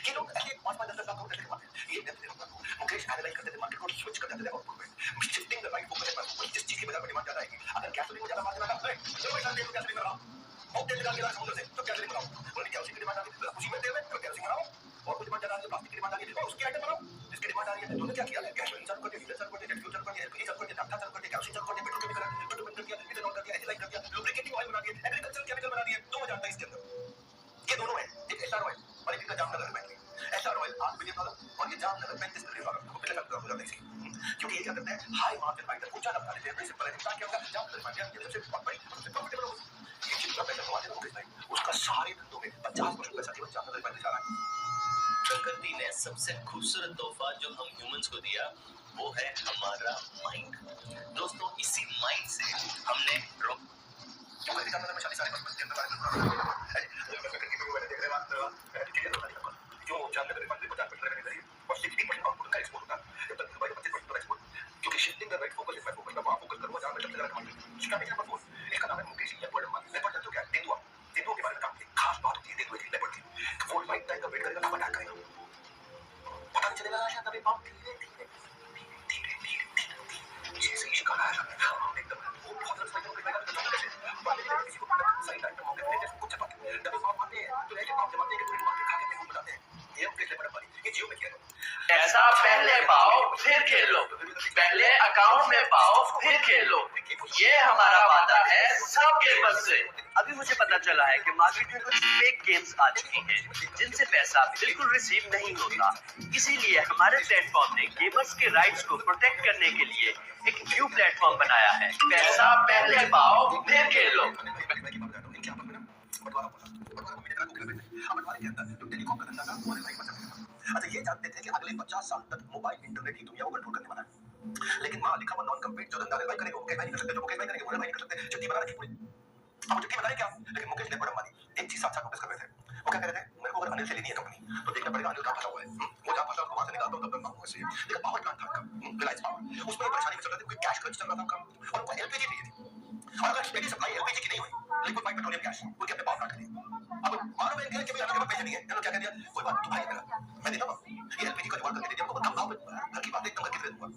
ये लोग ऐसे 5-10 लाख करोड़ कैसे कमाते हैं, ये डेप्थ देखो आपको। मुकेश एनालाइज करते थे मार्केट को, स्विच कर जाते थे आउटपुट में, shifting the right focus and जिस चीज की बाजार में डिमांड ज्यादा आएगी। अगर गैसोलीन में ज्यादा मार्जिन आता है, चलो भाई तेल गैसोलीन बनाओ, बहुत तेल निकाल के ला समुद्र से, तो गैसोलीन बनाओ। बोले केरोसिन की डिमांड आ रही है, उसी में तेल है तो केरोसिन बनाओ। और कुछ डिमांड ज्यादा आ रही है, प्लास्टिक की डिमांड आ रही है और उसकी आइटम बनाओ। जिसकी डिमांड आ रही है तो उन्होंने क्या किया, गैसोलीन चालू कर दिया, डीजल चालू कर दिया, जेट फ्यूल चालू कर दिया, एलपीजी चालू कर दिया, नाफ्था चालू कर दिया, केरोसिन चालू कर दिया, पेट्रोकेमिकल कर दिया, इथेनॉल कर दिया, एथिलाइन कर दिया, लुब्रिकेटिंग ऑयल बना दिया, एग्रीकल्चर केमिकल बना दिया 2023 के अंदर। ये दोनों है, एक एसआर ऑयल और एक इनका Jamnagar refinery. SR oil $8 billion और ये जामनगर $35 बिलियन। तो पहले लगता है इसी, क्योंकि ये क्या करते हैं, हाई मार्जिन आइटम को ज्यादा बना देते हैं। सिंपल है, ताकि आपका जामनगर रिफाइनरी ये सबसे बड़ी सबसे प्रॉफिटेबल हो। ये जितना पैसा कमाते हैं मुकेश भाई, उसका सारे धंधों में 50% पैसा केवल जामनगर रिफाइनरी जा रहा है। प्रकृति ने सबसे खूबसूरत तोहफा जो हम ह्यूमंस को दिया वो है हमारा माइंड। दोस्तों, इसी माइंड से हमने तो मेरे जामनगर में 40 साल बचपन के अंदर मैंने देख रहे बात जो जामनगर रिफाइनरी 50% करनी चाहिए और 60% आउटपुट का एक्सपोर्ट होता है। जब तक भाई 25% का एक्सपोर्ट, क्योंकि shifting the right focus is my focus. मैं वहां फोकस करूंगा जहां मैं सबसे ज्यादा कमाई करूं। स्ट्रैटेजी नंबर 4, इसका नाम है मुकेश लेपर्ड मान। लेपर्ड जानते हो क्या है, तेंदुआ। तेंदुआ के बारे में काम की खास बात होती है तेंदुए की, लेपर्ड की। वो राइट टाइम का वेट करेगा, तब अटैक करेगा। पता नहीं चलेगा शायद तभी पंप धीरे जैसे ही शिकार आया हम एकदम वो बहुत अच्छा है। किसी को सही टाइम पे मौके पे जैसे कुछ चपाते हैं, तभी पंप आते हैं तो ऐसे पंप जमाते हैं कि पूरे मार्केट खा के पेट बनाते हैं। ये मुकेश लेपर्ड वाली, ये जियो में किया है। ऐसा पहले पाओ फिर खेलो, पहले अकाउंट में पाओ फिर खेलो, ये हमारा वादा है सब गेमर्स से। अभी मुझे पता चला है कि मार्केट में कुछ फेक गेम्स आ चुकी हैं जिनसे पैसा बिल्कुल रिसीव नहीं होता। इसीलिए हमारे प्लेटफॉर्म ने गेमर्स के राइट्स को प्रोटेक्ट करने के लिए एक न्यू प्लेटफॉर्म बनाया है। पैसा पहले पाओ फिर खेलो। अच्छा, ये जानते थे कि अगले 50 साल तक मोबाइल इंटरनेट ही दुनिया को कंट्रोल करने वाला है, लेकिन वहां लिखा हुआ नॉन कम्पीट जो धंधा भाई करेगा मुकेश भाई नहीं कर सकते, जो मुकेश भाई करेंगे वो भाई नहीं कर सकते। चिट्ठी बना रखी पूरी, अब चिट्ठी बना रहे क्या, लेकिन मुकेश लेपर्ड अंबानी एक चीज साथ नोटिस कर रहे थे। वो क्या कह रहे थे, मेरे को अगर अनिल से लेनी है कंपनी तो देखना पड़ेगा अनिल कहां फंसा हुआ है। वो जहां फंसा उसको वहां से निकालता हूं, तब तक वैसे लेकिन पावर प्लांट था उनका, रिलायंस पावर, उसमें परेशानी में चल रहे थे, क्योंकि कैश क्रंच चल रहा था उनका और उनको एलपीजी चाहिए थी। और अगर स्टेडी सप्लाई एलपीजी की नहीं हुई, लिक्विफाइड पेट्रोलियम गैस, उनके अपने पावर प्लांट के लिए। अब मानो मैं कि भाई हमारे पास पैसे नहीं है, इन्होंने क्या कह दिया, कोई बात नहीं भाई मेरा मैं देता हूं, ये एलपीजी का जुगाड़ करके दे दिया हमको, बताओ आप घर की बात एकदम करके दे दूंगा।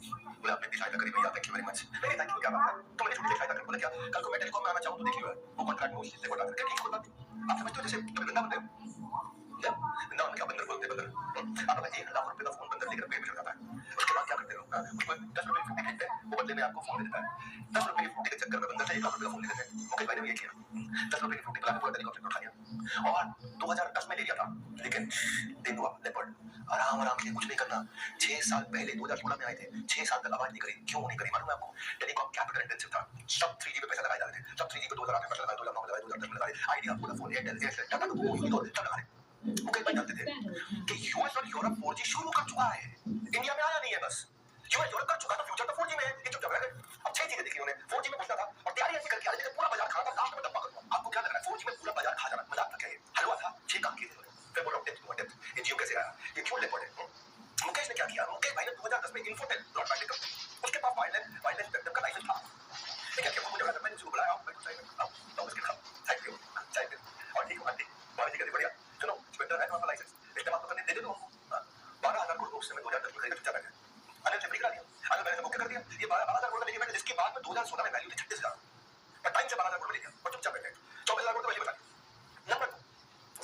बोले आपने इतनी सहायता करी भैया, थैंक यू वेरी मच। नहीं थैंक यू क्या बात है, तो मैंने छोटी सहायता करी। बोले क्या, कल को मैं टेलीकॉम में आना चाहूं तो देख लियो वो कॉन्ट्रैक्ट में उससे कोटा करके ठीक होता। आप समझते हो जैसे कभी बंदा बनते ना क्या बंदर बोलते बंदर, आप अगर 1 लाख रुपए का फोन बंदर लेकर पेट में चढ़ जाता है, उसके बाद क्या करते हो, उसको 10 रुपए की फ्रूटी देते हैं, वो बदले में आपको फोन दे देता है। 10 रुपए की फ्रूटी के चक्कर में बंदर से 1 लाख रुपए का फोन ले लेते हैं। मुकेश भाई ने भी ये किया, 10 रुपए की फ्रूटी पिला के पूरा हेलीकॉप्टर उठा लिया और 2010 में ले लिया था। लेकिन तेंदुआ लेपर्ड आराम आराम से कुछ नहीं करना। 6 साल पहले 2016 में आए थे, 6 साल तक आवाज नहीं करी। क्यों नहीं करी मालूम है आपको, टेलीकॉम कैपिटल इंटेंसिव था, सब 3G पे पैसा लगाए जा रहे थे। सब 3G पे 2008 में पैसा लगाया, 2009 में लगाया, 2010 में लगाया, idea, Vodafone, Airtel, Aircel, Tata Docomo, unicorn सब लगा रहे। मुकेश भाई जानते थे कि यूएस और यूरोप 4G शुरू कर चुका है, इंडिया में आया नहीं है। बस यूएस यूरोप कर चुका तो फ्यूचर तो 4G में है। ये चुपचाप रह गए। अब 6 चीजें देखी उन्होंने, 4G में घुसना था और तैयारी ऐसी करके आ रहे थे कि पूरा बाजार खा था, लास्ट में डब्बा करूंगा। आपको क्या लग रहा है 4G में पूरा बाजार खा जाना मजाक था क्या? ये हलवा था। 6 काम किए थे। फिर बोलो डेप्थ ये जियो कैसे आया, ये क्यों लेपर्ड है? मुकेश ने क्या किया? मुकेश भाई ने 2010 में इन्फोटेल ब्रॉडबैंड कंपनी, उसके पास वायरलेस स्पेक्ट्रम का लाइसेंस था। ये क्या किया? मुझे लगा मैंने उसको बुलाया, मैं चाय में आओ तो उसके खा चाय पियो चाय पियो और ठीक आंटी बाजी कर बढ़िया। चलो स्पेक्ट्रम है तुम्हारा लाइसेंस, इस्तेमाल तो करने दे दो। 12,000 करोड़ उस समय 2010 में खरीदा चुका है। अनिल से करा दिया, अनिल मैंने बुक कर दिया। ये 12,000 करोड़ में लेके बैठे, जिसके बाद में 2016 में वैल्यू थी 36,000 पर टाइम से 12,000 करोड़ ले गया और चुपचाप बैठे 24,000 करोड़ वैल्यू बचा दी। नंबर 2,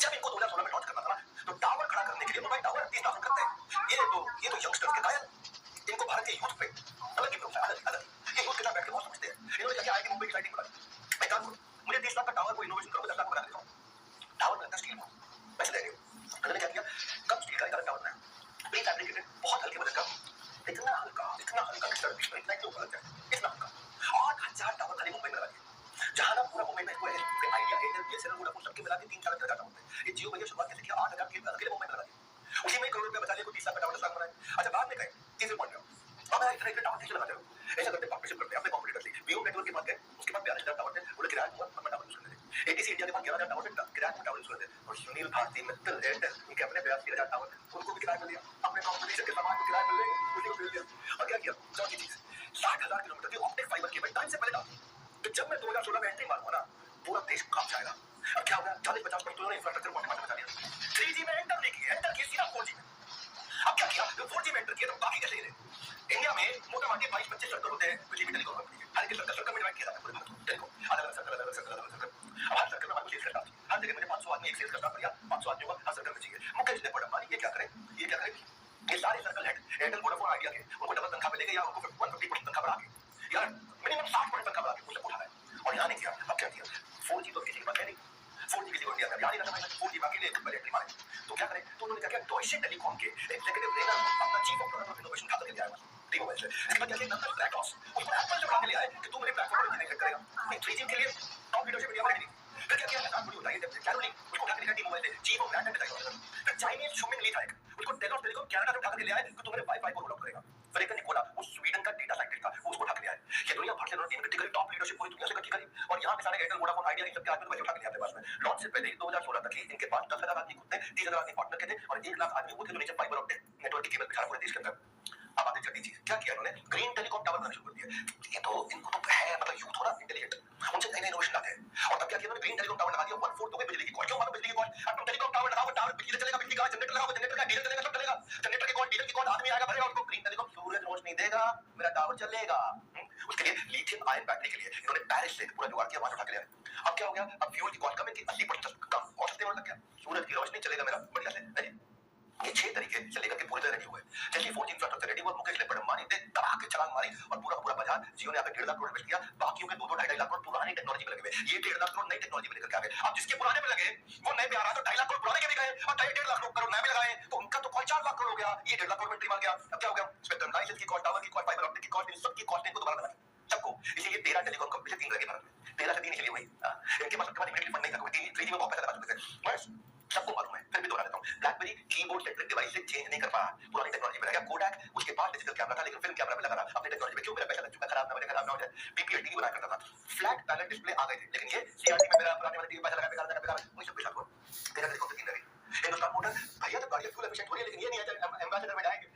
जब इनको 2016 में लॉन्च करना था ना तो टावर खड़ा करने के लिए मोबाइल टावर 30,000 करते हैं। ये तो यंगस्टर्स के कायल, इनको भारत के यूथ पे अलग ही भरोसा, अलग ये यूथ के साथ बैठ के बहुत समझते हैं। इन्होंने क्या आएगी मुंबई की लाइटिंग बना दी। मैं काम करूं, मुझे 30 लाख का टावर को इनोवेशन करो, 10 लाख बना देता हूं। टावर में लगता स्टील को पैसे दे रहे हो। मैंने क्या किया, कम स्टील का टावर बनाया, प्री फैब्रिकेटेड, बहुत हल्के वजन का, इतना हल्का कि सर बीच में इतना क्यों लग जाए, इतना हल्का। 8,000 टावर खाली मुंबई में लगा दिया। जहां ना पूरा मुंबई में इसको आइडिया एयरटेल बीएसएनएल वोडाफोन सबके मिला के 3-4 हजार टावर थे। ये जियो भैया शुरुआत कैसे किया, 8,000 के अकेले मुंबई में लगा दिया। उसी में करोड़ रुपए बचा लिए, को 30 लाख का टावर 10 लाख बनाए। अच्छा बाद में गए तीसरे पॉइंट में, अब मैं इतना टावर कैसे लगाते हो, ऐसा करते पार्टनरशिप करते अपने कॉम्पिटिटर से। वीओ नेटवर्क के पास गए, उसके बाद 42,000 टावर थे, बोले किराया दूंगा मैं टावर यूज करने दे। एटीसी इंडिया के पास 11,000 टावर थे, किराया में टावर यूज करते। और सुनील भारती मित्तल एयरटेल, उनके अपने 82,000 टावर थे, उनको भी किराया मिल गया। अपने कॉम्पिटिशन के सामान को किराया मिल गया, उसी को भेज दिया। और क्या किया, चौथी चीज 60,000 किलोमीटर की ऑप्टिक फाइबर केबल टाइम से पहले डाल दी। तो जब मैं 2016 में एंट्री मारूंगा ना, पूरा देश काम जाएगा। अब क्या होगा, 40-50% उन्होंने इंफ्रास्ट्रक्चर को बचा लिया। 3G में एंटर नहीं किया, एंटर किया सीधा 4G में। अब क्या किया, तो 4G में एंटर किया तो बाकी कैसे गिरे। इंडिया में मोटा मोटी 22-25 सर्कल होते हैं बिजली टेलीकॉम कंपनी के। हर एक सर्कल में डिवाइड किया जाता है पूरे भारत को, टेलीकॉम अलग-अलग सर्कल। अब हर सर्कल में आपको सेल्स करता है, हर जगह मुझे 500 आदमी एक सेल्स करता है, 500 आदमी होगा हर सर्कल में चाहिए। मुकेश ने बड़ा मानी, ये क्या करे, ये सारे circle head Airtel Vodafone idea के, उनको डबल तनख्वाह मिलेगा या उनको 150% तनख्वाह बढ़ा के, यार मिनिमम 60% तनख्वाह बढ़ा के उसे उठा है। और यहाँ नहीं किया। अब क्या किया, 4G तो किसी के पास है नहीं, 4G किसी को इंडिया में नहीं रखा, 4G बाकी ले पहले एंट्री मारे। तो क्या करें, तो उन्होंने क्या किया, डॉयचे टेलीकॉम के एग्जीक्यूटिव रेनर अपना चीफ ऑफ प्रोडक्ट इनोवेशन खा करके आया टी-मोबाइल से। इसके बाद क्या किया, नंदन ब्लैकऑस उसको एप्पल से उठा के ले आए कि तू मेरे प्लेटफॉर्म पर इंजीनियरिंग करेगा। नहीं 3G के लिए टॉप लीडरशिप इंडिया में नहीं। फिर क्या किया, मजाक थोड़ी उठाई, कैरोलिन उसको उठा के ले आया टी-मोबाइल से, चीफ ऑफ ब्रांड एंड। फिर चाइनीज शुमिंग ली था एक, उसको टेलोस टेलीकॉम कनाडा से उठा के ले आए कि तू मेरे वाईफाई को रोल आउट करेगा। फिर एक निकोला, वो स्वीडन का डेटा साइंटिस्ट था, उसको उठा के ले आए। ये दुनिया भर से उन्होंने इकट्ठी करी, टॉप लीडरशिप पूरी दुनिया से इकट्ठी करी। और यहाँ पे सारे एयरटेल वोडाफोन आइडिया इन सबके आदमी को उठा के ले आते पास में। लॉन्च से पहले 2016 तक ही इनके पास 10,000 आदमी खुद थे, 30,000 आदमी पार्टनर के थे और 1 लाख आदमी वो थे जो नीचे फाइबर ऑप्टिक नेटवर्क की केबल बिछा पूरे देश के अंदर। अब आते छठी चीज, क्या किया उन्होंने, ग्रीन टेलीकॉम टावर बनाना शुरू कर दिया। ये तो इनको तो है, मतलब यूथ थोड़ा इंटेलिजेंट, उनसे नए इनोवेशन लाते हैं। और तब क्या किया उन्होंने, ग्रीन टेलीकॉम टावर लगा दिया। 1/4 हो गई बिजली की कॉस्ट। क्यों मानो बिजली की कॉस्ट, अब तुम टेलीकॉम टावर लगाओगे, टावर बिजली चलेगा, बिजली का जनरेटर लगाओगे, जनरेटर का डीजल चलेगा, सब चलेगा। जनरेटर की कॉस्ट, डीजल की कॉस्ट, आदमी आएगा भरेगा, उसको ग्रीन टेलीकॉम सूरज रोशनी देगा, मेरा टावर चलेगा। उसके लिए लिथियम आयन बैटरी के लिए इन्होंने पेरिस से पूरा जुगाड़ किया, वहां उठा के लिया। अब क्या हो गया, अब फ्यूल की कॉस्ट कम है कि 80% कम और सस्ते लग गया। सूरज की रोशनी चलेगा मेरा बढ़िया से। ये 6 तरीके से लेकर के पूरी तरह रेडी हुए। जैसे 4G इंफ्रास्ट्रक्चर रेडी हुआ, मुकेश ने बड़े मारी दे दबा के छलांग मारी और पूरा बाजार जियो ने आकर 1.5 लाख करोड़ इन्वेस्ट किया। बाकियों के 2-2 लाख करोड़ पुरानी टेक्नोलॉजी में लगे हुए। ये 1.5 लाख करोड़ नई टेक्नोलॉजी में लेकर के आ गए। अब जिसके पुराने में लगे वो नए पे आ रहा, तो 2.5 लाख करोड़ पुराने के भी गए और 1.5 लाख करोड़ नए में लगाए, तो उनका तो 4 लाख करोड़ हो गया। ये 1.5 लाख करोड़ में एंट्री मार गया। अब क्या हो गया, स्पेक्ट्रम लाइसेंस की कॉस्ट, टावर की कॉस्ट, फाइबर ऑप्टिक की कॉस्ट, इन सब की कॉस्ट इनको दोबारा लगा सबको। इसलिए ये 13 टेलीकॉम कंपनी से 3 रह गई भारत में, 13 से 3 इसलिए हुई। इनके पास सबके पास इमीडिएटली फंड नहीं था, 3G में बहुत पैसा लगा चुके थे, बस सबको मालूम है। फिर भी दोहरा देता हूं, ब्लैकबेरी कीबोर्ड सेंट्रिक डिवाइस से चेंज नहीं कर पाया, पुरानी टेक्नोलॉजी में रह गया। कोडैक उसके पास डिजिटल कैमरा था, लेकिन फिल्म कैमरा में लगा रहा अपनी टेक्नोलॉजी में। क्यों, मेरा पैसा लग चुका, खराब ना हो जाए। बीपीएल टीवी बनाया करता था, फ्लैट पैनल डिस्प्ले आ गए थे, लेकिन ये सीआरटी में मेरा पुराने वाले टीवी पैसा लगा बेकार वही सब के साथ हुआ। तेरा टेलीकॉम से 3 रह गई। हिंदुस्तान मोटर भैया तो गाड़ी फ्यूल एफिशिएंट हो रही है, लेकिन ये नहीं है एम्बेसडर में जाएंगे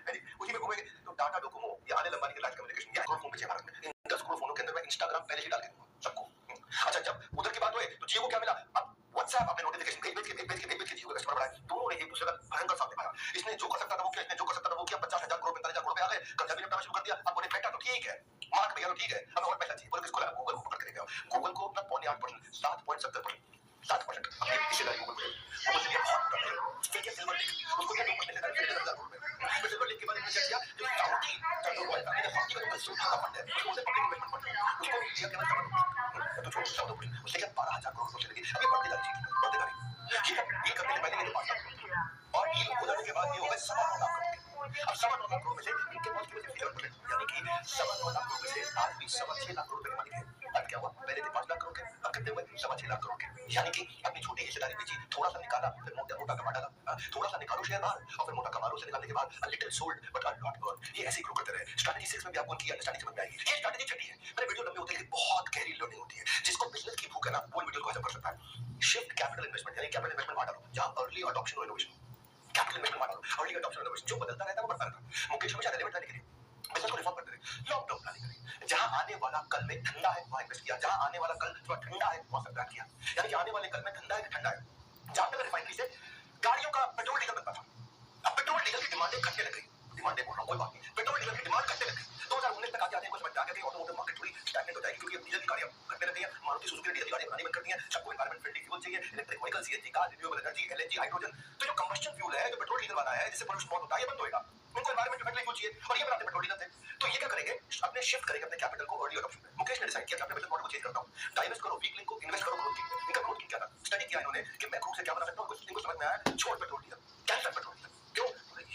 उसी में घूमेंगे। तो टाटा डोकोमो या अनिल अंबानी के लाइफ कम्युनिकेशन, ये करोड़ फोन बेचे भारत में। इन 10 करोड़ फोनों के अंदर मैं इंस्टाग्राम पहले ही डाल के दूंगा सबको। अच्छा, जब उधर की बात हुई तो जियो को क्या मिला, अब व्हाट्सएप अपने नोटिफिकेशन भेज के जियो का कस्टमर बढ़ाए। दोनों ने एक दूसरे का भयंकर साथ निभाया। इसने जो कर सकता था वो किया, इसने जो कर सकता था वो किया। 50,000 करोड़ 45,000 करोड़ पे आ गए, कर्जा भी निपटाना शुरू कर दिया। अब बोले बेटा तो ठीक है, मार्क भैया तो ठीक है, हमें और पैसा चाहिए। बोले किसको लगा, गूगल को पकड़ के लेके आओ। गूगल को अपना 0.8%, 7.70%, अपनी हिस्सेदारी गूगल से लिए बहुत कम है। ठीक है, सिल्वर लिंक उसको क्या 2% हिस्सेदारी 1,000 करोड़ में। सिल्वर लिंक के बारे में क्या किया, जो साउदी जो रॉयल फैमिली का साउदी का कंज्यूमर का फंड है, उसको पब्लिक इन्वेस्टमेंट फंड है, उसको दिया केवल 7%, तो छोड़ 14%, उससे क्या 12,000 करोड़ रुपए लगी। अभी बढ़ती जा रही है, बढ़ती जा रही है। ये करने के पहले ये 5 लाख करोड़ और ये उधर के बाद ये हो गए 9.25 लाख करोड़। अब 9.25 लाख करोड़ में से इनके पास केवल 67%, यानी कि 9.25 लाख करोड़ में से आज भी 6.25 लाख करोड़ के मालिक है। अब क्या हुआ, पहले थे 5 लाख करोड़ के, अब कितने हुए, 6.25 लाख करोड़ के। यानी कि अपनी छोटी हिस्सेदारी बेची, थोड़ा सा निकाला फिर मोटा मोटा कमा डाला, थोड़ा सा निकालो शेयर बाहर और फिर मोटा कमा लो, उसे निकालने के बाद a little sold but a lot earn. ये ऐसे ही ग्रो करते रहे। स्ट्रैटेजी 6 में भी आपको उनकी अंडरस्टैंडिंग समझ में आएगी। ये स्ट्रैटेजी छठी है। मेरे वीडियो लंबे होते हैं लेकिन बहुत गहरी लर्निंग होती है। जिसको बिजनेस की भूख है ना वो वीडियो को हजम कर सकता है। शिफ्ट कैपिटल इन्वेस्टमेंट यानी कैपिटल इन्वेस्टमेंट वहां डालो जहां अर्ली अडॉप्शन और इनोवेशन, कैपिटल इन्वेस्टमेंट वहां डालो अर्ली अडॉप्शन और इनोवेशन। जो बदलता रहता है वो बढ़ता रहता है। मुकेश हमेशा रेलेवेंट रहने के लिए बिजनेस को रिफॉर्म करते रहे, लॉन्ग टर्म प्लानिंग करें। जहां आने वाला कल में ठंडा है वहां इन्वेस्ट किया, जहां आने वाला कल थोड़ा ठंडा है वहां सब्ट्रैक्ट किया। यानी कि आने वाले कल में ठंडा है कि ठंडा है। जामनगर रिफाइनरी से गाड़ियों का पेट्रोल डीजल बनता था, अब पेट्रोल डीजल की डिमांडें घटने लग गई। डिमांडें बोल रहा हूं कोई बात नहीं, पेट्रोल डीजल की डिमांड घटने लग गई। 2019 तक आते को समझ में आ गया कि ऑटोमोटिव मार्केट थोड़ी स्टैग्नेंट हो जाएगी क्योंकि अब डीजल की गाड़ियां घटने लग गई हैं। मारुति सुजुकी ने डीजल की गाड़ियां बनानी बंद कर दी हैं। सबको एनवायरमेंट फ्रेंडली फ्यूल चाहिए, electric vehicle, CNG car, renewable energy, LNG, hydrogen. तो जो कंबस्शन फ्यूल है, जो पेट्रोल डीजल वाला है, जिससे पोल्यूशन बहुत होता है, ये बंद होएगा। उनको एनवायरमेंट फ्रेंडली फ्यूल चाहिए और ये बनाते पेट्रोल डीजल थे। तो ये क्या करेंगे, अपने शिफ्ट करेंगे अपने कैपिटल को अर्ली अडॉप्शन में। मुकेश ने डिसाइड किया कि अपने बिजनेस मॉडल को चेंज करता हूं, डाइवर्स करो वीक लिंक को, इन्वेस्ट करो ग्रोथ की। इनका ग्रोथ की क्या था, स्टडी किया इन्होंने कि मैं ग्रोथ से क्या बना सकता हूं। कुछ इनको समझ में आया, छोड़ petrol diesel, cancel petrol diesel. क्यों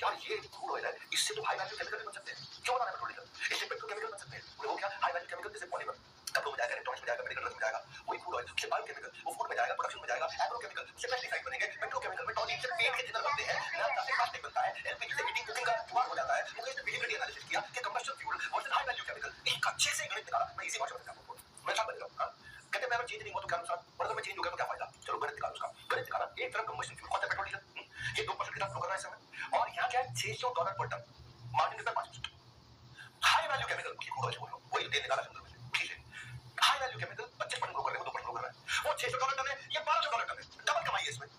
यार, ये क्रूड ऑयल है, इससे तो हाई वैल्यू केमिकल बन सकते हैं। क्यों बनाना पेट्रोल डीजल, इससे पेट्रोकेमिकल बन सकते हैं। वो क्या हाई वैल्यू केमिकल जैसे पॉलीमर, कपड़ों में जाएगा, इलेक्ट्रॉनिक्स में जाएगा, मेडिकल में जाएगा। वही क्रूड ऑयल से बायोकेमिकल, वो फूड में जाएगा, प्रोडक्शन में जाएगा, एग्रोकेमिकल से पेस्टिसाइड बनेंगे, पेट्रोकेमिकल में टॉनिक से पेट के जितना बनते हैं, नैपथा से प्लास्टिक बनता है, एलपीजी से हीटिंग कुकिंग का जुगाड़ हो जाता है। मुकेश ने फिजिकली एनालिसिस किया कि combustion fuel versus high value chemical, एक अच्छे से गणित निकाला। मैं इसी भाषा में आपको मैं सब बन जाऊं। कहते मैं अगर चेंज नहीं हुआ तो क्या नुकसान, और अगर मैं चेंज हो गया तो क्या फायदा। चलो गणित निकालो उसका, गणित निकाला। एक तरफ कंबस्शन फ्यूल कौन सा पेट्रोल डीजल, ये 2% के साथ ग्रो कर रहा है इस समय, और यहाँ क्या है $600 per ton, margin return 5%। High value chemical की क्रूड ऑयल बोल रहा हूं, वही तेल निकाला समुद्र में, ठीक है। हाई वैल्यू केमिकल 25% ग्रो कर रहे हैं, वो 2% ग्रो कर रहा है। वो $600 टन है, ये $1200 टन है, डबल कमाई है इसमें।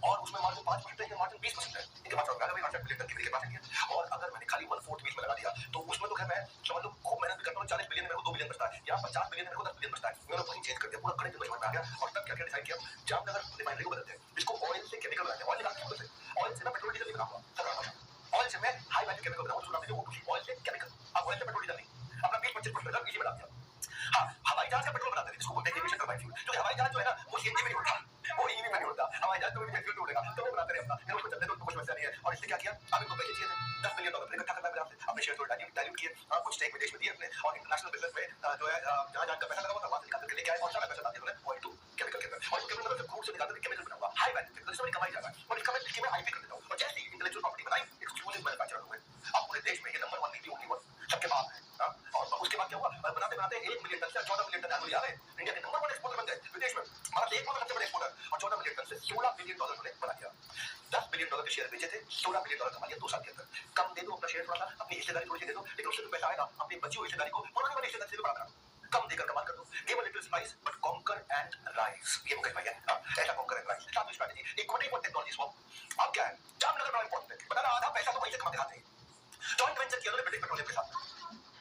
और उसमें मार्जिन 5% है, ये मार्जिन 20% है। इनके पास होगा भाई 8 बिलियन की कैपेसिटी है। और अगर मैंने खाली 1/4 बीच में लगा दिया तो उसमें तो खैर मैं समझ लो खूब मेहनत करता हूं, 40 बिलियन मेरे को 2 बिलियन बचता है, यहाँ 50 बिलियन मेरे को 10 बिलियन बचता है। मैंने वही चेंज कर दिया, पूरा गणित समझ में आ गया। और तब क्या क्या डिसाइड किया, जामनगर रिफाइनरी को बदलते हैं, इसको ऑयल से केमिकल बनाते हैं। ऑयल निकालते हैं, ऑयल से मैं पेट्रोल डीजल नहीं बनाऊंगा, ऑयल से मैं हाई वैल्यू केमिकल बनाऊंगा, उसको नाम दीजिए O2C, ऑयल से केमिकल। अब ऑयल से पेट्रोल डीजल नहीं, अपना 20-25% इसी बना दिया। हाँ, हवाई जहाज का पेट्रोल बनाते हैं, जिसको बोलते हैं एविएशन टरबाइन फ्यूल। तो हवाई जहाज जो है ना वो सीएनजी में नहीं उड़ता, वो ईवी में नहीं उड़ता, हवाई जहाज तो भी फ्यूल उड़ेगा। तो वो बनाते रहे अपना, फिर उसको चलने दो, कुछ समस्या नहीं है। और इससे क्या किया, अब इनको पैसे चाहिए थे, $10 बिलियन इकट्ठा करना है आपसे, अपने शेयर को डाइल्यूट किए, कुछ स्टेक विदेश में दिए अपने, और इंटरनेशनल बिजनेस में जो है जहां जहां का पैसा लगा हुआ था वहां से निकाल करके लेके आए और सारा पैसा डाल दिया उन्होंने ऑयल टू केमिकल के अंदर। और केमिकल मतलब क्रूड से निकाल करके केमिकल बनाऊंगा, हाई वैल्यू केमिकल, इसमें कमाई ज्यादा है। और इसका मैं लिखी में आईपी कर देता हूं, और जैसे ही इंटेलेक्चुअल प्रॉपर्टी बनाई, एक्सक्लूसिव मैन्युफैक्चरर हुए। अब पूरे देश में ये नंबर 1 नीति ओनली 1 सबके पास है। और उसके बाद क्या हुआ, बनाते बनाते 1 मिलियन टन से 14 मिलियन टन एनुअली आ गए। इंडिया के नंबर 1 एक्सपोर्टर बन गए विदेश में। भारत एक सबसे बड़े एक्सपोर्टर, और 14 मिलियन टन से $16 बिलियन उन्होंने बना दिया। $10 बिलियन के शेयर बेचे थे, $16 बिलियन कमा लिया 2 साल के अंदर। कम दे दो अपना शेयर, थोड़ा सा अपनी हिस्सेदारी थोड़ी सी दे दो, लेकिन उससे तो पैसा आएगा, अपनी बची हुई हिस्सेदारी को पुरानी वाली हिस्सेदारी से बढ़ा दो, कम देकर कमाल कर दो। Give a little spice but conquer and rise, ये मुकेश भाई है। ऐसा कॉन्कर एंड राइज सातवीं strategy. Equity for technology swap. अब क्या है, जामनगर बड़ा इंपॉर्टेंट है, बता रहा आधा पैसा तो वहीं से कमा दिखाते हैं। जॉइंट वेंचर किया उन्होंने ब्रिटिश पेट्रोलियम के साथ।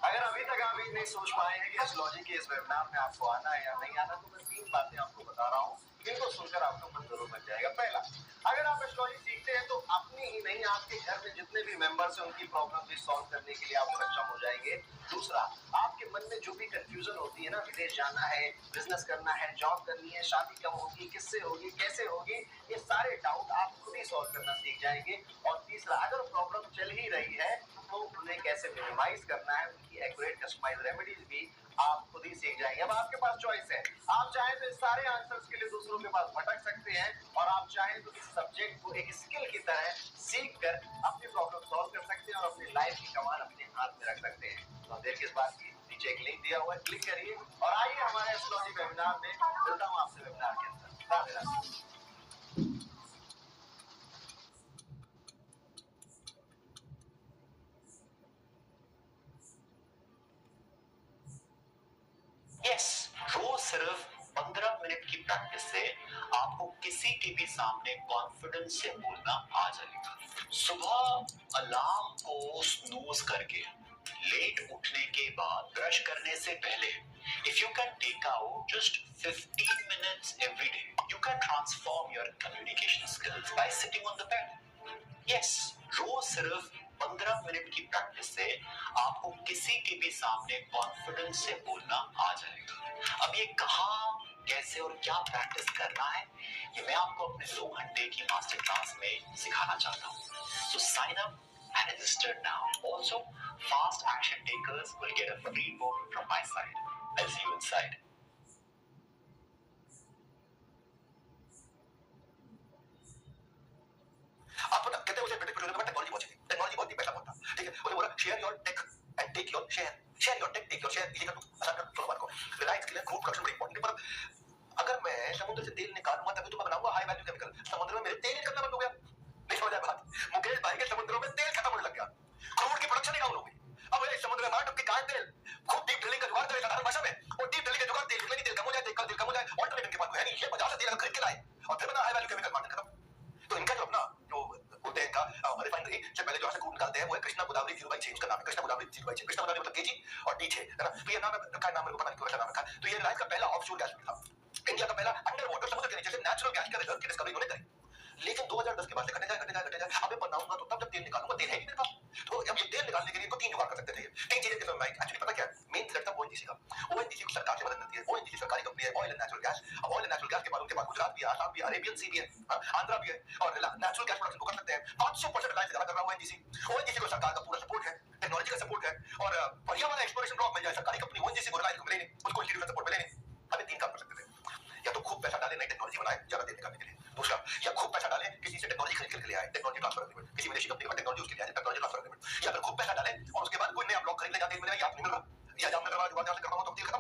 अगर अभी तक आप नहीं सोच पाए हैं कि एस्ट्रोलॉजी के इस वेबिनार में आपको आना है या नहीं आना, तो मैं 3 बातें आपको बता रहा हूँ, जिनको सुनकर आपका मन जरूर बन जाएगा। पहला, अगर आप एस्ट्रोलॉजी सीखते हैं तो अपनी ही नहीं, आपके घर में जितने भी मेंबर्स हैं उनकी प्रॉब्लम भी सॉल्व करने के लिए आप सक्षम हो जाएंगे। दूसरा, आपके मन में जो भी कंफ्यूजन होती है ना, विदेश जाना है, बिजनेस करना है, जॉब करनी है, शादी कब होगी, किससे होगी, कैसे होगी, ये सारे डाउट आप खुद ही सॉल्व करना सीख जाएंगे। और तीसरा, अगर प्रॉब्लम चल ही रही है तो उन्हें कैसे मिनिमाइज करना है, उनकी एक्यूरेट कस्टमाइज रेमेडीज भी आप खुद ही सीख जाएंगे। अब आपके पास चॉइस है, आप चाहें तो इस सारे आंसर्स के लिए दूसरों के पास भटक सकते हैं, और आप चाहें तो इस सब्जेक्ट को एक स्किल की तरह सीख कर अपनी प्रॉब्लम सॉल्व कर सकते हैं और अपनी लाइफ की कमान अपने हाथ में रख सकते हैं। तो देर किस बात की, नीचे एक लिंक दिया हुआ है, क्लिक करिए और आइए हमारे एस्ट्रोलॉजी वेबिनार में। मिलता हूँ आपसे वेबिनार के अंदर। राधे राधे। यस, रोज सिर्फ 15 मिनट की प्रैक्टिस से आपको किसी के भी सामने कॉन्फिडेंस से बोलना आ जाएगा। सुबह अलार्म को स्नूज करके लेट उठने के बाद ब्रश करने से पहले if you can take out just 15 minutes every day, you can transform your communication skills by sitting on the bed. Yes, रोज सिर्फ 15 मिनट की प्रैक्टिस से आपको किसी के भी सामने कॉन्फिडेंस से बोलना आ जाएगा। अब ये कहाँ, कैसे और क्या प्रैक्टिस करना है, ये मैं आपको अपने 2 घंटे की मास्टर क्लास में सिखाना चाहता हूँ। So sign up and register now. Also, fast action takers will get a free book from my side. I'll see you inside. है और नेचुरल गैस प्रोडक्शन को कर सकते हैं। 500% रिलायंस से ज्यादा कर रहा है ओएनजीसी। ओएनजीसी को सरकार का पूरा सपोर्ट है, टेक्नोलॉजी का सपोर्ट है और बढ़िया वाला एक्सप्लोरेशन ब्लॉक मिल जाए सरकारी कंपनी ओएनजीसी को, रिलायंस को मिले नहीं, उसको इंस्टीट्यूशन सपोर्ट मिले नहीं। हमें 3 काम कर सकते थे, या तो खूब पैसा डाले नई टेक्नोलॉजी बनाए ज्यादा देर निकालने के लिए, दूसरा या खूब पैसा डाले किसी से टेक्नोलॉजी खरीद के लिए आए, टेक्नोलॉजी ट्रांसफर एग्रीमेंट, किसी विदेशी कंपनी के पास टेक्नोलॉजी उसके लिए आए, टेक्नोलॉजी ट्रांसफर एग्रीमेंट, या फिर खूब पैसा डाले और उसके बाद कोई नया ब्लॉक खरीद ले, ज्यादा देर मिलेगा, या आप नहीं मिल रहा, या जब मैं करवा से करता हूं तो डील खत्म